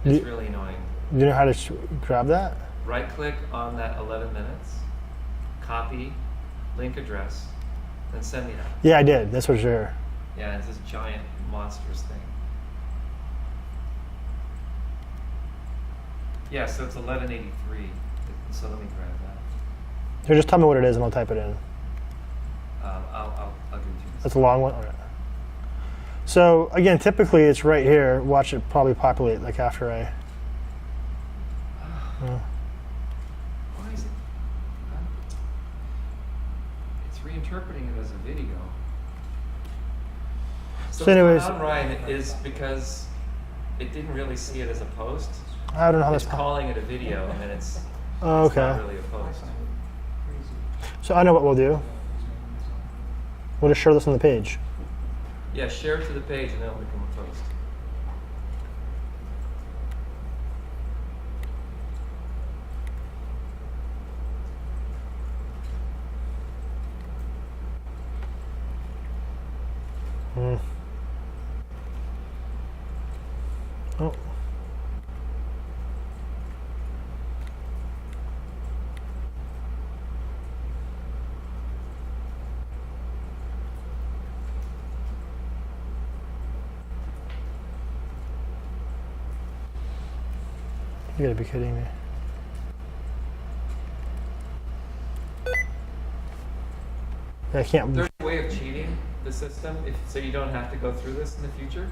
It's You- really annoying. you know how to grab that? Right click on that 11 minutes, copy, link address, and send me that. Yeah, I did. That's for sure. Yeah, it's this giant monstrous thing. Yeah, so it's 1183. So let me grab that. Here, just tell me what it is and I'll type it in. I'll give it to you. That's a long one. All right. So again, typically it's right here. Watch it probably populate like after I. Why is it? It's reinterpreting it as a video. So anyways- what's going on, Ryan, is because it didn't really see it as a post. I don't know how It's that's. calling it a video, and it's Oh, it's okay. not really a post. So I know what we'll do. We'll just share this on the page. Yeah, share it to the page, and then it'll become a post. Oh. You gotta be kidding me. I can't. There's a way of cheating the system, so you don't have to go through this in the future.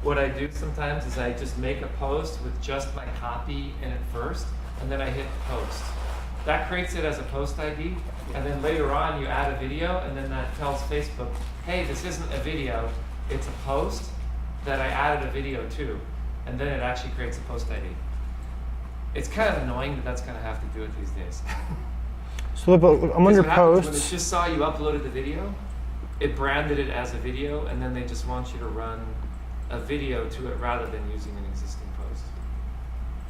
What I do sometimes is I just make a post with just my copy in it first, and then I hit post. That creates it as a post ID, and then later on you add a video, and then that tells Facebook, hey, this isn't a video, it's a post that I added a video to, and then it actually creates a post ID. It's kind of annoying that that's going to have to do it these days. So look, I'm under What happens when it posts. just saw you uploaded the video, it branded it as a video, and then they just want you to run a video to it rather than using an existing post.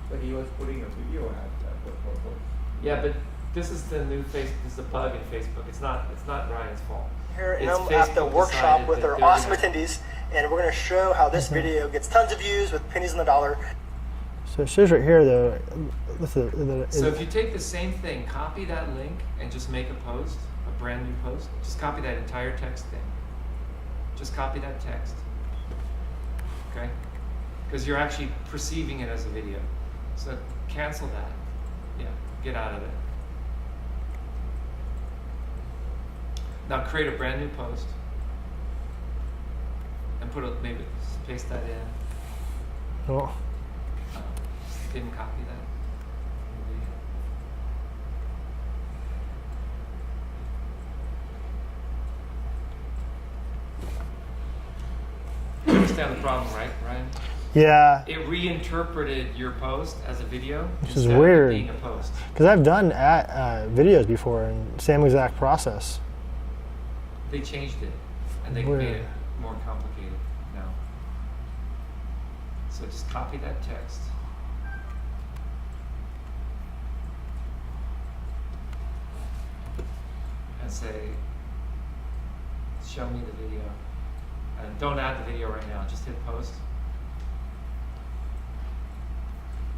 But he was putting a video ad for Yeah, but this is the new this is a bug in Facebook. It's not Ryan's fault. Here It's I'm at the Facebook workshop decided with that our they're awesome gonna- attendees, and we're going to show how this video gets tons of views with pennies on the dollar. So it shows right here though. So if you take the same thing, copy that link, and just make a post, a brand new post, just copy that entire text thing. Just copy that text. Okay? Because you're actually perceiving it as a video. So cancel that. Yeah, get out of it. Now create a brand new post and maybe paste that in. Oh, Didn't copy that. understand the problem, right, Ryan? Yeah, It reinterpreted your post as a video, Which is instead of weird. it being a post. because I've done videos before and same exact process. They changed it, and they Weird. made it more complicated now. So just copy that text. And say, show me the video. And don't add the video right now, just hit post.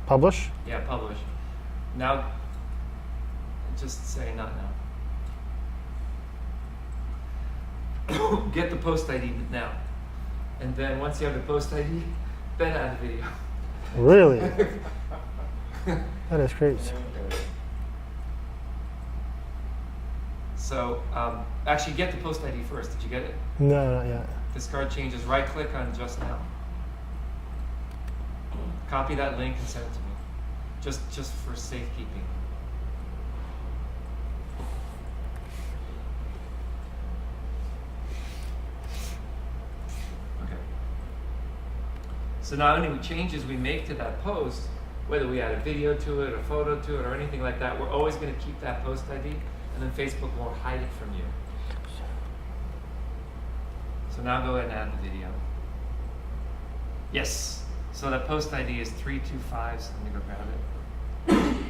Publish. Yeah, publish. Now, just say not now. Get the post ID now. And then once you have the post ID, then add the video. Really? That is great. So, actually get the post ID first. Did you get it? No, not yet. Discard changes, right click on just now. Copy that link and send it to me. Just for safekeeping. Okay. So now any changes we make to that post, whether we add a video to it, a photo to it, or anything like that, we're always going to keep that post ID, and then Facebook won't hide it from you. So now go ahead and add the video. Yes. So that post ID is 325, so let me go grab it.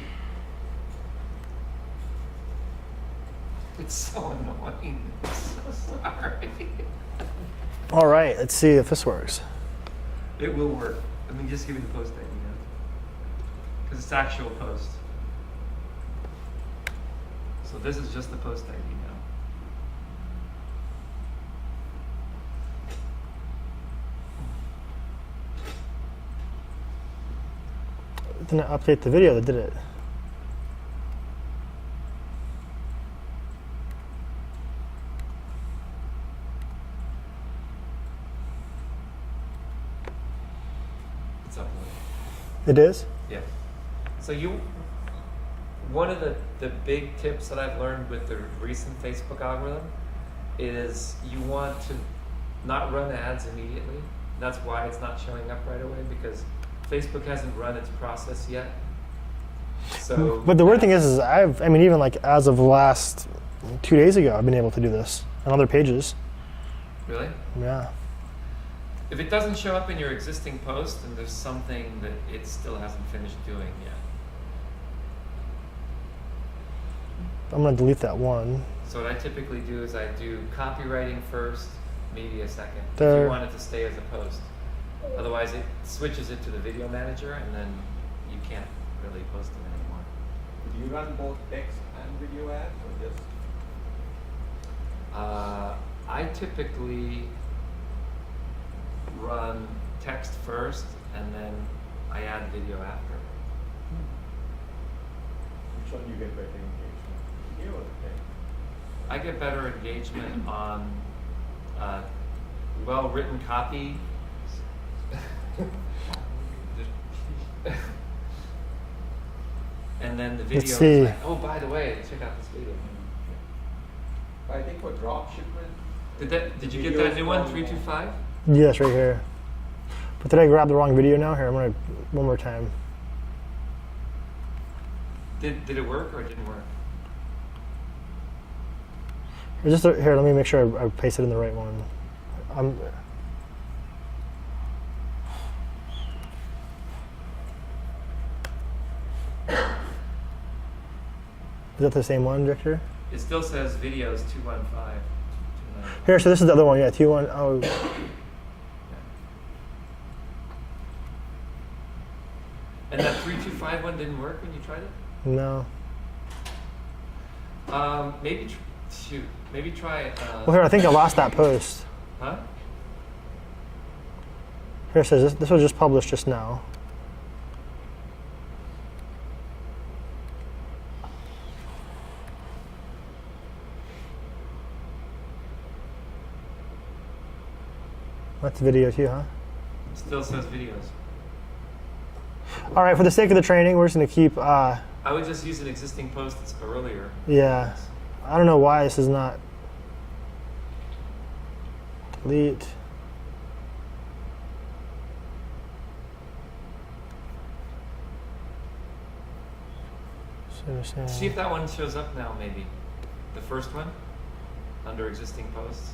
It's so annoying. I'm so sorry. All right, let's see if this works. It will work. Let me just give you the post ID now. Because it's actual post. So this is just the post ID now. It didn't update the video, did it? It's uploaded. It is? Yeah. So one of the big tips that I've learned with the recent Facebook algorithm is you want to not run ads immediately. That's why it's not showing up right away, because Facebook hasn't run its process yet. So, But the weird thing is I mean, even like as of last 2 days ago, I've been able to do this on other pages. really, Yeah. if it doesn't show up in your existing post, then there's something that it still hasn't finished doing yet. I'm gonna delete that one. So what I typically do is I do copywriting first, media second, if There. you want it to stay as a post. Otherwise, it switches it to the video manager, and then you can't really post it anymore. Do you run both text and video ads, or just? I typically run text first, and then I add video after. Which one you get better engagement? Video or the text? I get better engagement on well-written copy. And then the video Let's is see. like, oh, by the way, check out this video. I think for drop shipment, Did you get that new one, 325? Yes, right here. But did I grab the wrong video now? Here, I'm gonna one more time. Did it work or it didn't work? Here, let me make sure I pasted in the right one. Is that the same one, Victor? It still says videos 215. Here, so this is the other one. Yeah, T1. Oh, And that 325 one didn't work when you tried it? no. Maybe try it. Well, here, I think I lost that post. Huh? Here it says this was just published just now. That's video too, huh? Still says videos. All right, for the sake of the training, we're just gonna keep. I would just use an existing post that's earlier. Yeah, I don't know why this is not. Delete. See if that one shows up now, maybe. The first one, under existing posts.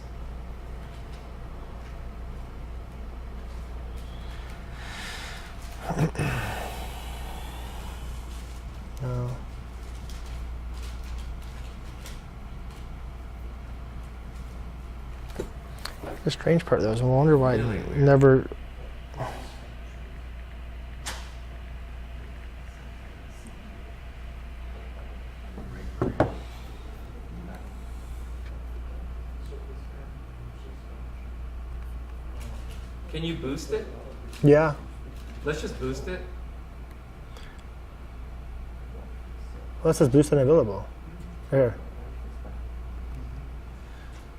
No. The strange part though is I wonder why Really it weird. never. Can you boost it? Yeah. Let's just boost it. Well, it says boost unavailable. Here.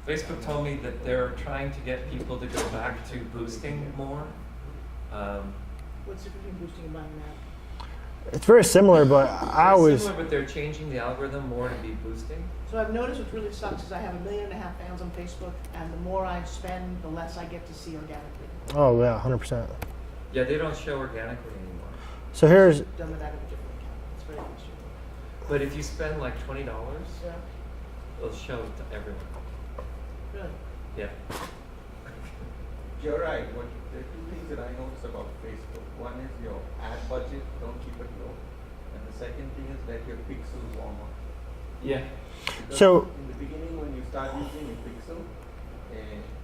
Facebook told me that they're trying to get people to go back to boosting more. What's the difference between boosting and buying an ad? It's very similar, but I always. Similar, but they're changing the algorithm more to be boosting. So I've noticed what really sucks is I have 1.5 million fans on Facebook, and the more I spend, the less I get to see organically. Oh yeah, 100%. Yeah, they don't show organically anymore. So here's. Done with that in a different account. It's very frustrating. But if you spend like $20, Yeah, it'll show to everyone. really. Yeah. You're right. There are two things that I notice about Facebook. One is your ad budget, don't keep it low. And the second thing is let your pixels warm up. Yeah. Because So- in the beginning when you start using a pixel,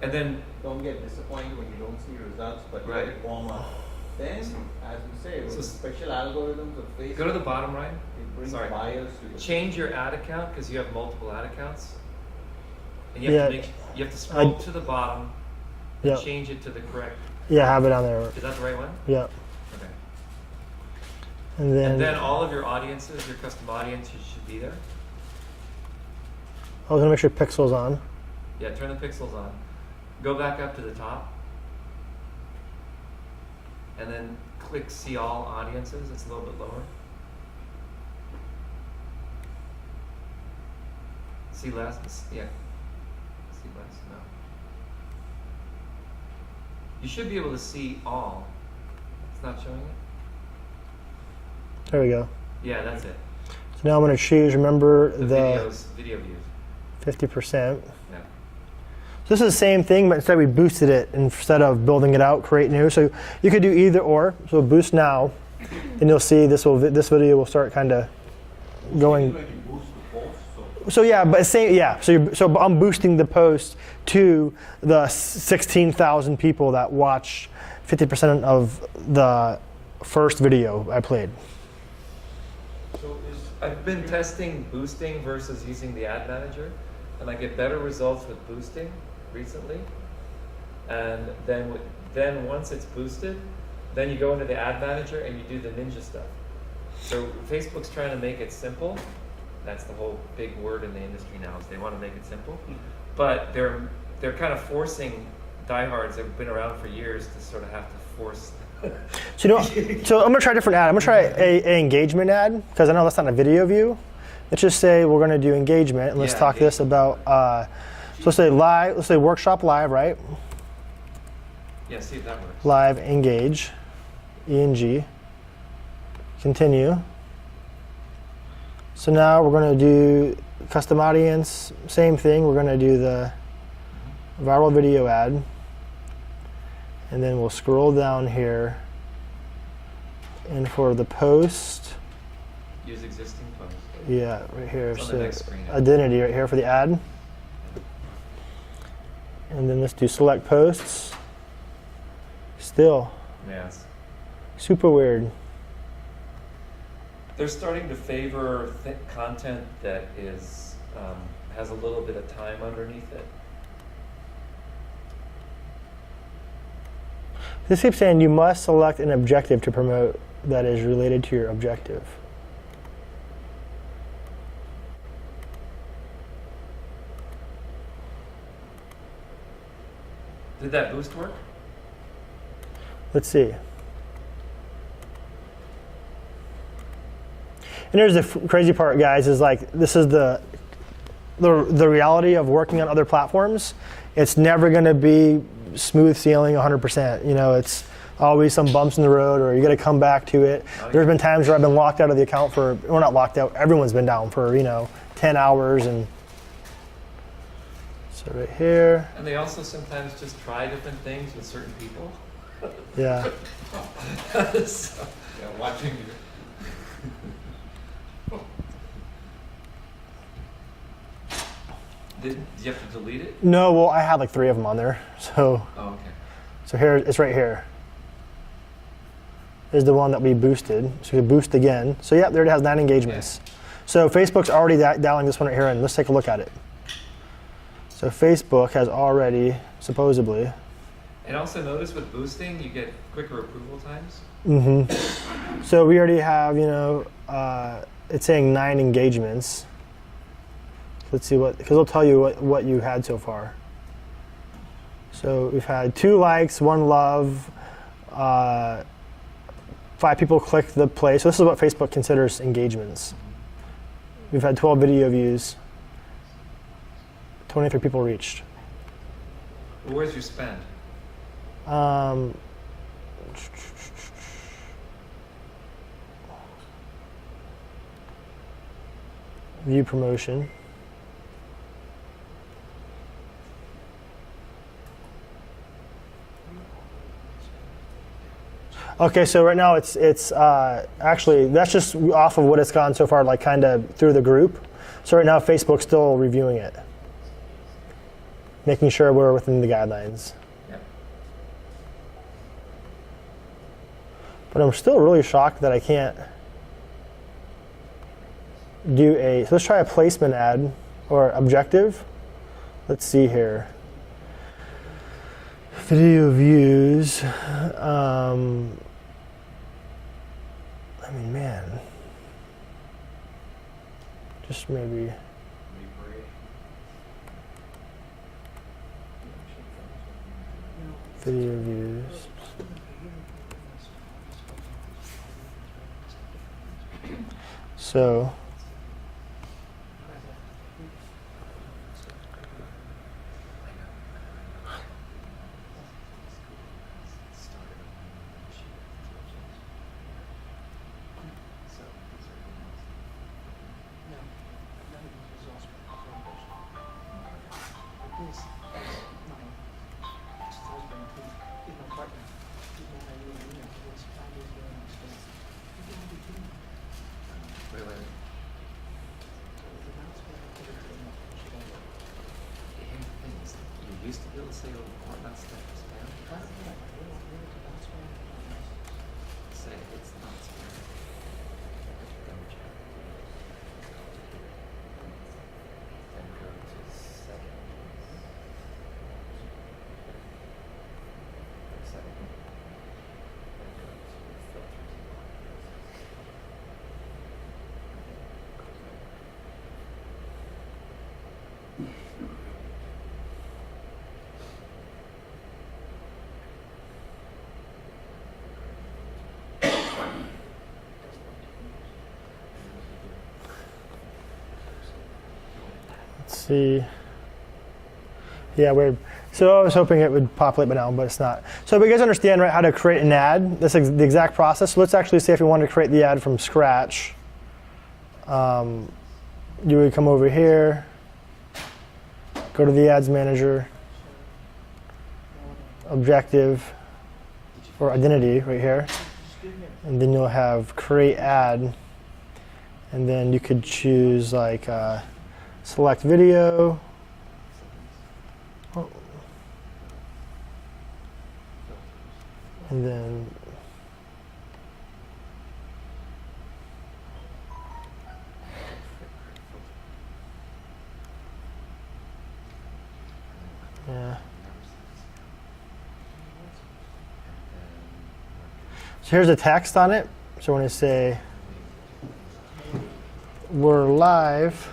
And then, don't get disappointed when you don't see results, but Right. let it warm up. Then, as you say, with So the special algorithms of Facebook, go to the bottom right. it brings Sorry. buyers to the Change your ad account because you have multiple ad accounts. And you Yeah. have you have to scroll I- to the bottom Yeah. and change it to the correct. Yeah, have it on there. Is that the right one? Yeah. Okay. And then. And then all of your audiences, your custom audiences should be there. I was gonna make sure pixels on. Yeah, turn the pixels on. Go back up to the top. And then click see all audiences. It's a little bit lower. See less? Yeah. See less? No. You should be able to see all. It's not showing it? There we go. Yeah, that's it. So now I'm gonna choose. Remember The the videos, video views. 50%. Yeah. So this is the same thing, but instead we boosted it instead of building it out, create new. So you could do either or. So boost now, and you'll see this video will start kind of going. When you boost the post, so So yeah, but same yeah. So I'm boosting the post to the 16,000 people that watch 50% of the first video I played. I've been testing boosting versus using the ad manager, and I get better results with boosting recently. And then once it's boosted, then you go into the ad manager and you do the ninja stuff. So Facebook's trying to make it simple. That's the whole big word in the industry now, is they want to make it simple. But they're kind of forcing diehards that have been around for years to sort of have to force. So so I'm gonna try a different ad. I'm gonna try a engagement ad because I know that's not a video view. Let's just say we're gonna do engagement, and let's Yeah, talk this about. So let's say live. Let's say workshop live, right? Yeah, see if that works. Live engage, ENG. Continue. So now we're gonna do custom audience. Same thing. We're gonna do the viral video ad. And then we'll scroll down here, and for the post, Use existing post. yeah, right here, It's on the so next screen. identity right here for the ad. And then let's do select posts. Still, Yeah. it's- super weird. They're starting to favor content that is has a little bit of time underneath it. This keeps saying you must select an objective to promote that is related to your objective. Did that boost work? Let's see. And here's the crazy part, guys, is like this is the reality of working on other platforms. It's never going to be smooth sailing 100%. You know, always some bumps in the road, or you got to come back to it. There's been times where I've been locked out of the account for, or not locked out, everyone's been down for, 10 hours. And so right here, And they also sometimes just try different things with certain people. yeah. So, yeah, watching you. Did you have to delete it? No, well, I had like 3 of them on there. So Oh, okay. So here, it's right here. Is the one that we boosted. So we boost again. So yeah, there it has 9 engagements. So Facebook's already dialing this one right here in. Let's take a look at it. So Facebook has already, supposedly. And also notice with boosting, you get quicker approval times. Mm-hmm. So we already have, it's saying 9 engagements. Let's see because it'll tell you what you had so far. So we've had 2 likes, 1 love, 5 people click the play. So this is what Facebook considers engagements. We've had 12 video views, 23 people reached. Where's your spend? View promotion. Okay, so right now it's actually, that's just off of what it's gone so far, like kind of through the group. So right now Facebook's still reviewing it, making sure we're within the guidelines. Yep. But I'm still really shocked that I can't do so let's try a placement ad or objective. Let's see here. Video views. I mean, man. Just maybe. Video views. So. You used to be able to say, oh, what about stuff is spam? Say it's not spam. Double check. Then go to settings. Settings. Then go to filters. Let's see. Yeah, weird. So I was hoping it would populate by now, but it's not. So you guys understand, right, how to create an ad? This is the exact process. So let's actually see if we wanted to create the ad from scratch. You would come over here, go to the ads manager, objective, or identity right here. And then you'll have create ad. And then you could choose like select video. Oh. And then yeah. So here's the text on it. So when I say we're live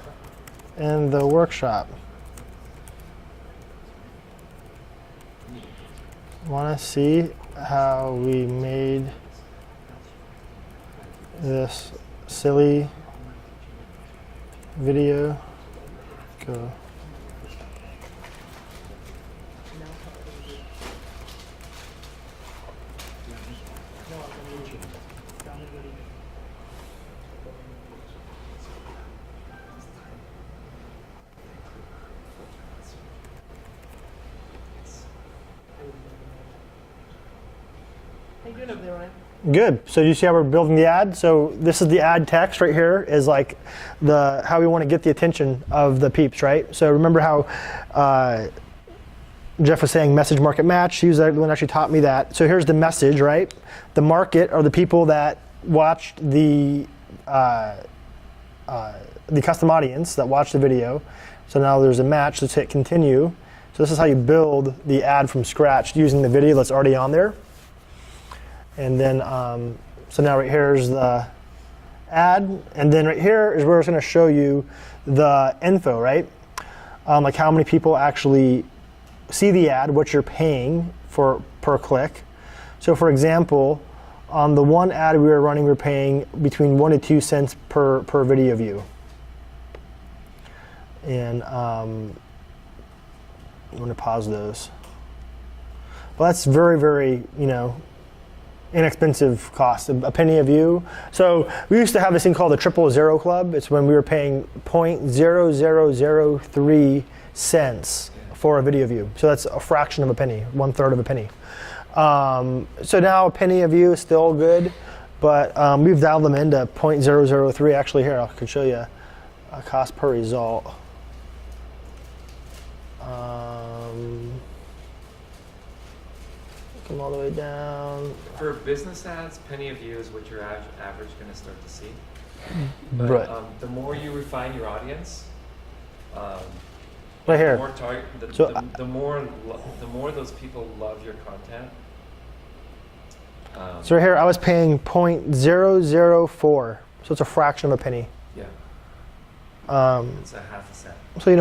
in the workshop, want to see how we made this silly video go. doing over there, Ryan? Good. So you see how we're building the ad? So this is the ad text right here is like how we want to get the attention of the peeps, right? So remember how Jeff was saying message, market, match. He was the one who actually taught me that. So here's the message, right? The market are the people that watched the custom audience that watched the video. So now there's a match. Let's hit continue. So this is how you build the ad from scratch using the video that's already on there. And then, so now right here is the ad, and then right here is where it's going to show you the info, right? Like how many people actually see the ad, what you're paying for per click. So for example, on the one ad we were running, we were paying between 1 to 2 cents per video view. And I'm going to pause those. Well, that's very, very, inexpensive cost, a penny a view. So we used to have this thing called the 000 Club. It's when we were paying 0.0003 cents for a video view. So that's a fraction of a penny, 1/3 of a penny. So now a penny a view is still good, but we've dialed them into 0.003. Actually, here I can show you a cost per result. Come all the way down. For business ads, penny a view is what your average going to start to see. But Right. The more you refine your audience, Right here. the more the more those people love your content. So right here, I was paying 0.004, so it's a fraction of a penny. Yeah. It's a half a cent. So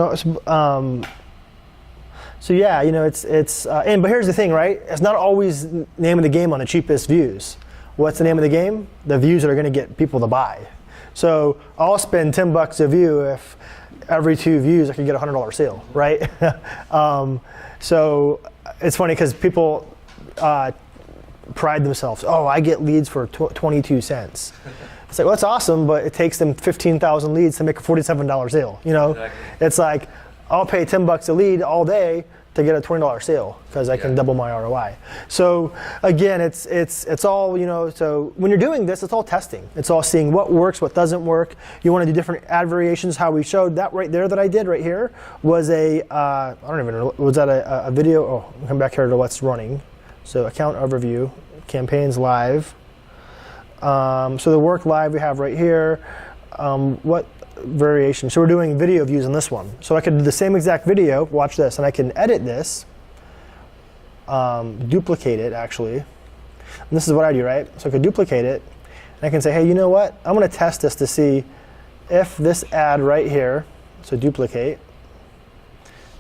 so yeah, but here's the thing, right? It's not always name of the game on the cheapest views. What's the name of the game? The views that are going to get people to buy. So I'll spend $10 a view if every 2 views I can get a $100 sale, right? So it's funny because people pride themselves. Oh, I get leads for 22 cents. It's like, well, that's awesome, but it takes them 15,000 leads to make a $47 sale. Exactly. It's like, I'll pay $10 a lead all day to get a $20 sale because I can double my ROI. So again, it's all, so when you're doing this, it's all testing. It's all seeing what works, what doesn't work. You want to do different ad variations. How we showed that right there that I did right here was I don't even know, was that a video? Oh, I'll come back here to what's running. So account overview, campaigns live. So the work live we have right here. What variation? So we're doing video views on this one. So I could do the same exact video, watch this, and I can edit this, duplicate it actually. And this is what I do, right? So I could duplicate it, and I can say, hey, you know what? I'm going to test this to see if this ad right here, so duplicate,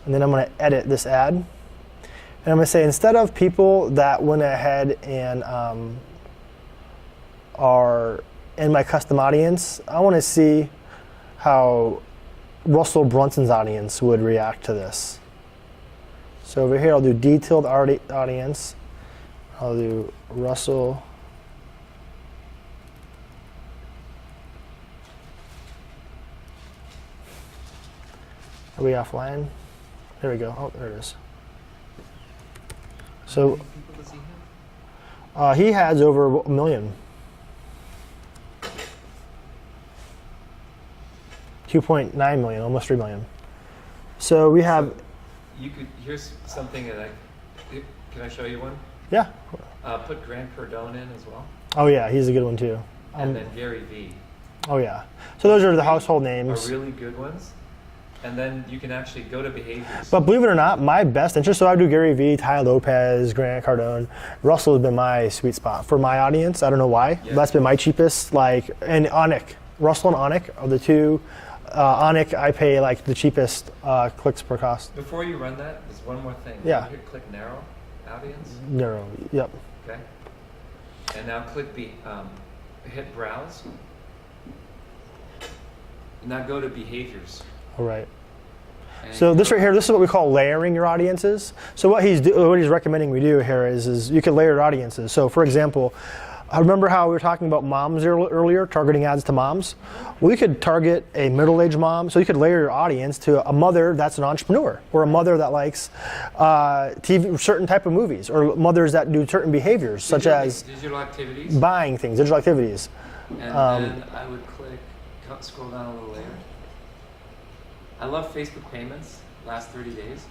and then I'm going to edit this ad. And I'm going to say, instead of people that went ahead and are in my custom audience, I want to see how Russell Brunson's audience would react to this. So over here, I'll do detailed audience. I'll do Russell. Are we offline? There we go. Oh, there it is. So People to see him? he has over 1 million. 2.9 million, almost 3 million. So we have. Here's something that can I show you one? Yeah. Put Grant Cardone in as well. Oh yeah, he's a good one too. And then Gary Vee. Oh yeah. So those are the household Are names. really good ones. And then you can actually go to behaviors. But believe it or not, my best interest, so I do Gary Vee, Ty Lopez, Grant Cardone. Russell has been my sweet spot for my audience. I don't know why. Yeah. That's been my cheapest. And Onik. Russell and Onik are the two. Onik, I pay like the cheapest clicks per cost. Before you run that, there's one more thing. Yeah. You click narrow audience. Narrow. Yep. Okay. And now click hit browse. Now go to behaviors. All right. And So this right here, this is what we call layering your audiences. So what he's recommending we do here is you can layer your audiences. So for example, I remember how we were talking about moms earlier, targeting ads to moms. We could target a middle-aged mom, so you could layer your audience to a mother that's an entrepreneur, or a mother that likes TV, certain type of movies, or mothers that do certain behaviors, such as digital activities. buying things, digital activities. And then I would scroll down a little later. I love Facebook payments, last 30 days,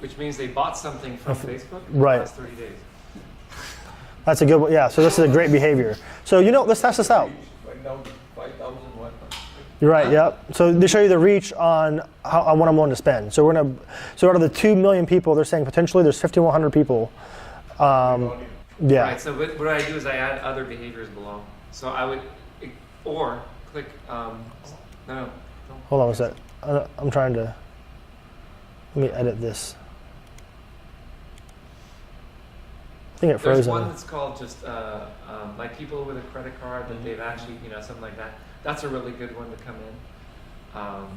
which means they bought something from Facebook in the Right. last 30 days. That's a good one. Yeah, so this is a great behavior. So let's test this out. Right now, 5,001. You're right. Yep. So they show you the reach on what I'm willing to spend. So so out of the 2 million people, they're saying potentially there's 5,100 people. Yeah. Right, so what I do is I add other behaviors below. So I would, or click, no. Hold on a sec. I'm trying to. Let me edit this. I think it froze. There's one that's called just my people with a credit card that they've actually, something like that. That's a really good one to come in.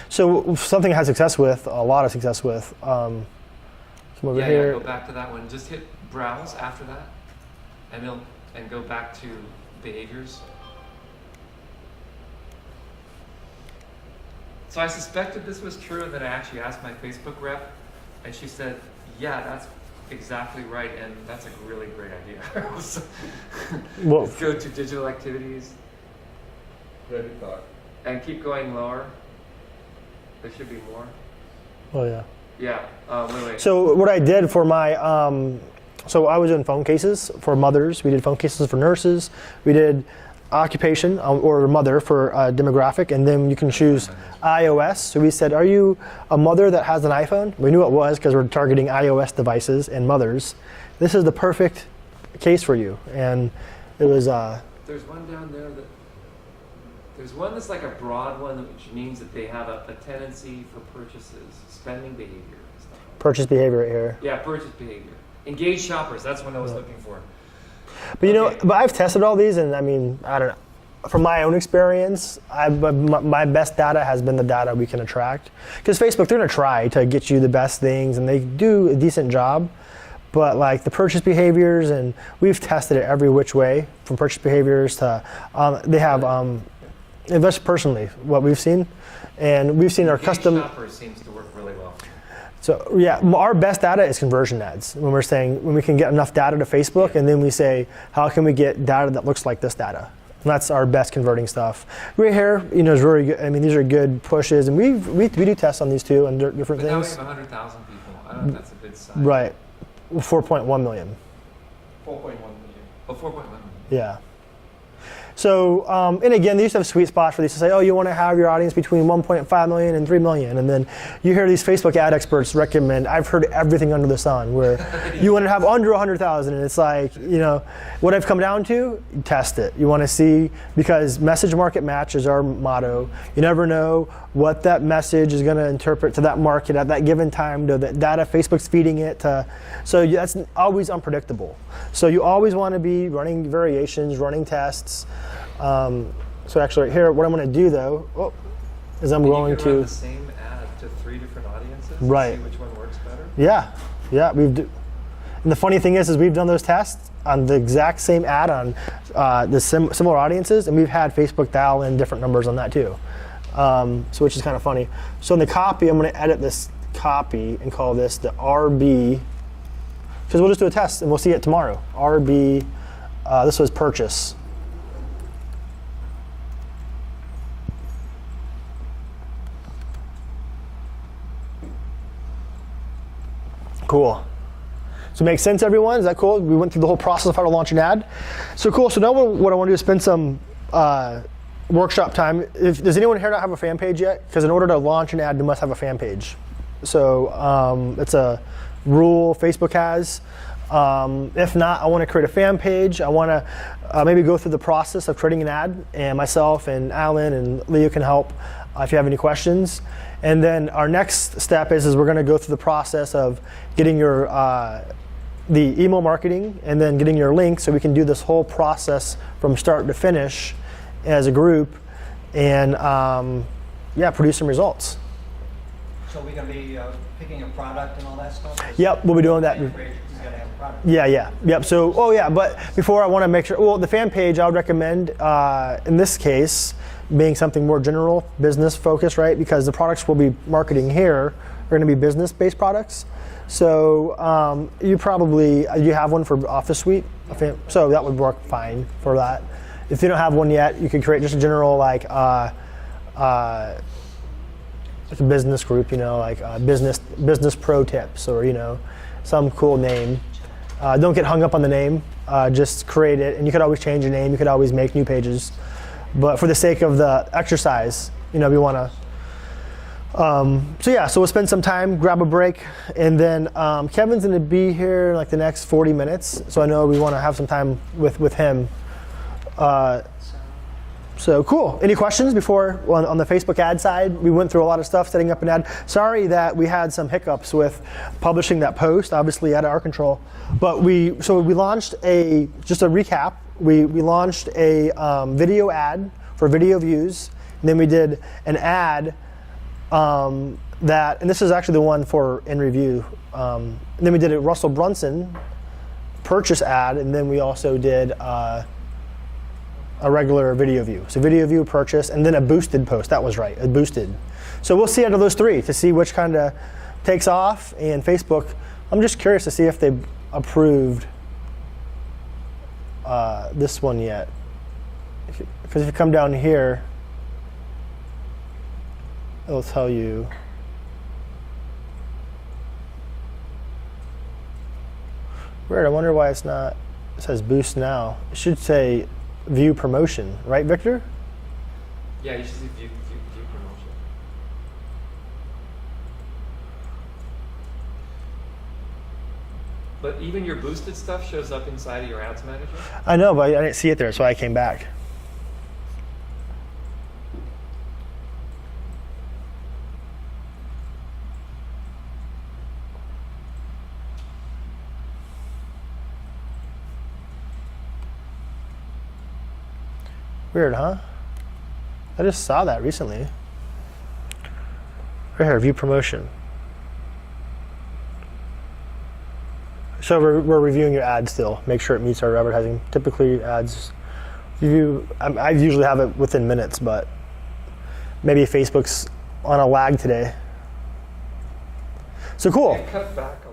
So something I had success with, a lot of success with. Come over here. Go back to that one. Just hit browse after that, and go back to behaviors. So I suspected this was true, and then I actually asked my Facebook rep, and she said, "Yeah, that's exactly right, and that's a really great idea." So, Well, let's go to digital activities Credit card. and keep going lower. There should be more. oh yeah. Yeah. Wait. So what I did for my, so I was doing phone cases for mothers. We did phone cases for nurses. We did occupation or mother for demographic, and then you can choose iOS. So we said, are you a mother that has an iPhone? We knew it was because we're targeting iOS devices and mothers. This is the perfect case for you. And it was... There's one down there there's one that's like a broad one, which means that they have a tendency for purchases, spending behavior and stuff. purchase behavior right here. Yeah, purchase behavior. Engaged shoppers, that's what I was looking for. But but I've tested all these, and I mean, I don't know. From my own experience, my best data has been the data we can attract. Because Facebook, they're going to try to get you the best things, and they do a decent job. But like the purchase behaviors, and we've tested it every which way, from purchase behaviors to they have invest personally what we've seen, and we've seen our custom. Shoppers seems to work really well. So yeah, our best data is conversion ads. When we can get enough data to Facebook, and then we say, how can we get data that looks like this data? And that's our best converting stuff. Right here, is very good. I mean, these are good pushes, and we do tests on these too, and different But now we things. have 100,000 people. I don't know if that's a good sign. Right, 4.1 million. 4.1 million. Oh, 4.1. Yeah. So, and again, they used to have sweet spots for these to say, oh, you want to have your audience between 1.5 million and 3 million. And then you hear these Facebook ad experts recommend, I've heard everything under the sun, where you want to have under 100,000. And it's like, what I've come down to, test it. You want to see, because message market match is our motto. You never know what that message is going to interpret to that market at that given time, to the data Facebook's feeding it to. So that's always unpredictable. So you always want to be running variations, running tests. So actually right here, what I'm going to do though, is I'm going you can to run the same ad to 3 different audiences. Right. And see which one works better. Yeah, and the funny thing is we've done those tests on the exact same ad on the similar audiences, and we've had Facebook dial in different numbers on that too. So which is kind of funny. So in the copy, I'm going to edit this copy and call this the RB, because we'll just do a test and we'll see it tomorrow. RB, this was purchase. Cool. So makes sense, everyone? Is that cool? We went through the whole process of how to launch an ad. So cool. So now what I want to do is spend some workshop time. Does anyone here not have a fan page yet? Because in order to launch an ad, you must have a fan page. So it's a rule Facebook has. If not, I want to create a fan page. I want to maybe go through the process of creating an ad, and myself and Alan and Leo can help if you have any questions. And then our next step is we're going to go through the process of getting your the email marketing, and then getting your link, so we can do this whole process from start to finish as a group, and produce some results. So we're going to be picking a product and all that stuff? Yep, we'll be doing that. you gotta have a product. Yep. So, but before I want to make sure, well, the fan page I would recommend in this case being something more general, business focused, right? Because the products we'll be marketing here are going to be business-based products. So you have one for Office Suite, so that would work fine for that. If you don't have one yet, you could create just a general like a business group, business pro tips, or some cool name. Don't get hung up on the name. Just create it, and you could always change your name. You could always make new pages. But for the sake of the exercise, we want to. So we'll spend some time, grab a break, and then Kevin's going to be here in like the next 40 minutes. So I know we want to have some time with him. So cool. Any questions before on the Facebook ad side? We went through a lot of stuff setting up an ad. Sorry that we had some hiccups with publishing that post, obviously out of our control. But we launched just a recap. We launched a video ad for video views. And then we did an ad and this is actually the one for in review. And then we did a Russell Brunson purchase ad, and then we also did a regular video view. So video view, purchase, and then a boosted post. That was right, a boosted. So we'll see out of those three to see which kind of takes off. And Facebook, I'm just curious to see if they approved this one yet. Because if you come down here, it'll tell you. Weird, I wonder why it's not, it says boost now. It should say view promotion, right, Victor? Yeah, you should see view promotion. But even your boosted stuff shows up inside of your ads manager? I know, but I didn't see it there, so I came back. Weird, huh? I just saw that recently. Right here, view promotion. So we're reviewing your ad still. Make sure it meets our advertising. Typically ads I usually have it within minutes, but maybe Facebook's on a lag today. So cool. Cut back